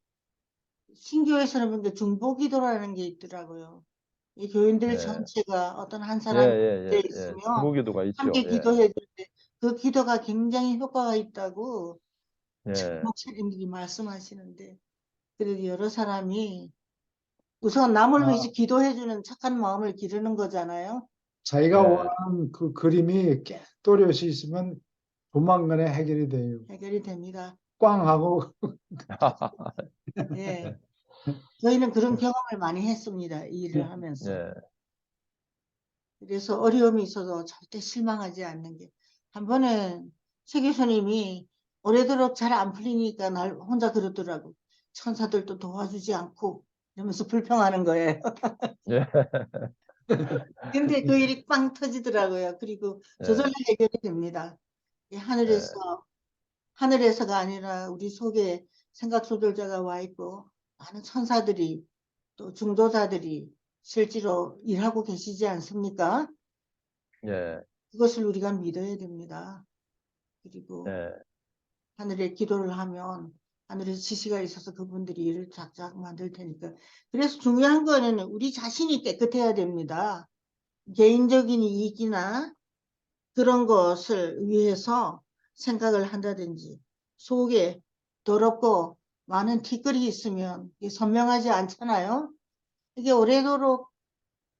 신교에서는 근데 중보기도라는 게 있더라고요. 이 교인들 예, 전체가 어떤 한 예, 사람이 돼 예, 예, 예. 있으면 중보기도가 있죠. 함께 예, 기도해 줄 때 그 기도가 굉장히 효과가 있다고 예, 목사님들이 말씀하시는데 그래도 여러 사람이 우선 남을 아, 위해서 기도해주는 착한 마음을 기르는 거잖아요. 자기가 예. 원하는 그 그림이 또렷이 있으면 조만간에 해결이 돼요. 해결이 됩니다. 꽝 하고 예. 저희는 그런 경험을 많이 했습니다. 이 일을 하면서. 예, 그래서 어려움이 있어도 절대 실망하지 않는 게. 한 번은 최 교수님이 오래도록 잘 안 풀리니까 날 혼자 그러더라고. 천사들도 도와주지 않고 이러면서 불평하는 거예요. 예, 근데 그 일이 빵 터지더라고요. 그리고 저절로 예, 해결이 됩니다. 이 예, 하늘에서가 아니라 우리 속에 생각 조절자가 와 있고 많은 천사들이 또 중도자들이 실제로 일하고 계시지 않습니까? 예, 그것을 우리가 믿어야 됩니다. 그리고 예, 하늘에 기도를 하면 하늘에서 지시가 있어서 그분들이 일을 작작 만들 테니까. 그래서 중요한 거는 우리 자신이 깨끗해야 됩니다. 개인적인 이익이나 그런 것을 위해서 생각을 한다든지 속에 더럽고 많은 티끌이 있으면 이게 선명하지 않잖아요. 이게 오래도록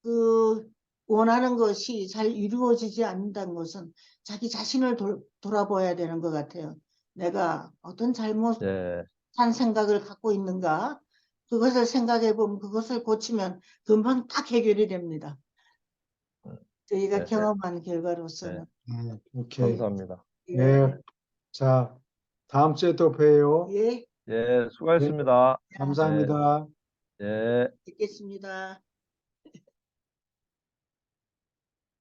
그 원하는 것이 잘 이루어지지 않는다는 것은 자기 자신을 돌아봐야 되는 것 같아요. 내가 어떤 잘못한 예, 생각을 갖고 있는가? 그것을 생각해 보면 그것을 고치면 금방 딱 해결이 됩니다. 저희가 네, 경험한 네, 결과로서는. 오케이. 감사합니다. 예, 네. 자, 다음 주에 또 봬요. 예, 예, 네, 수고하셨습니다. 예, 감사합니다. 예. 듣겠습니다.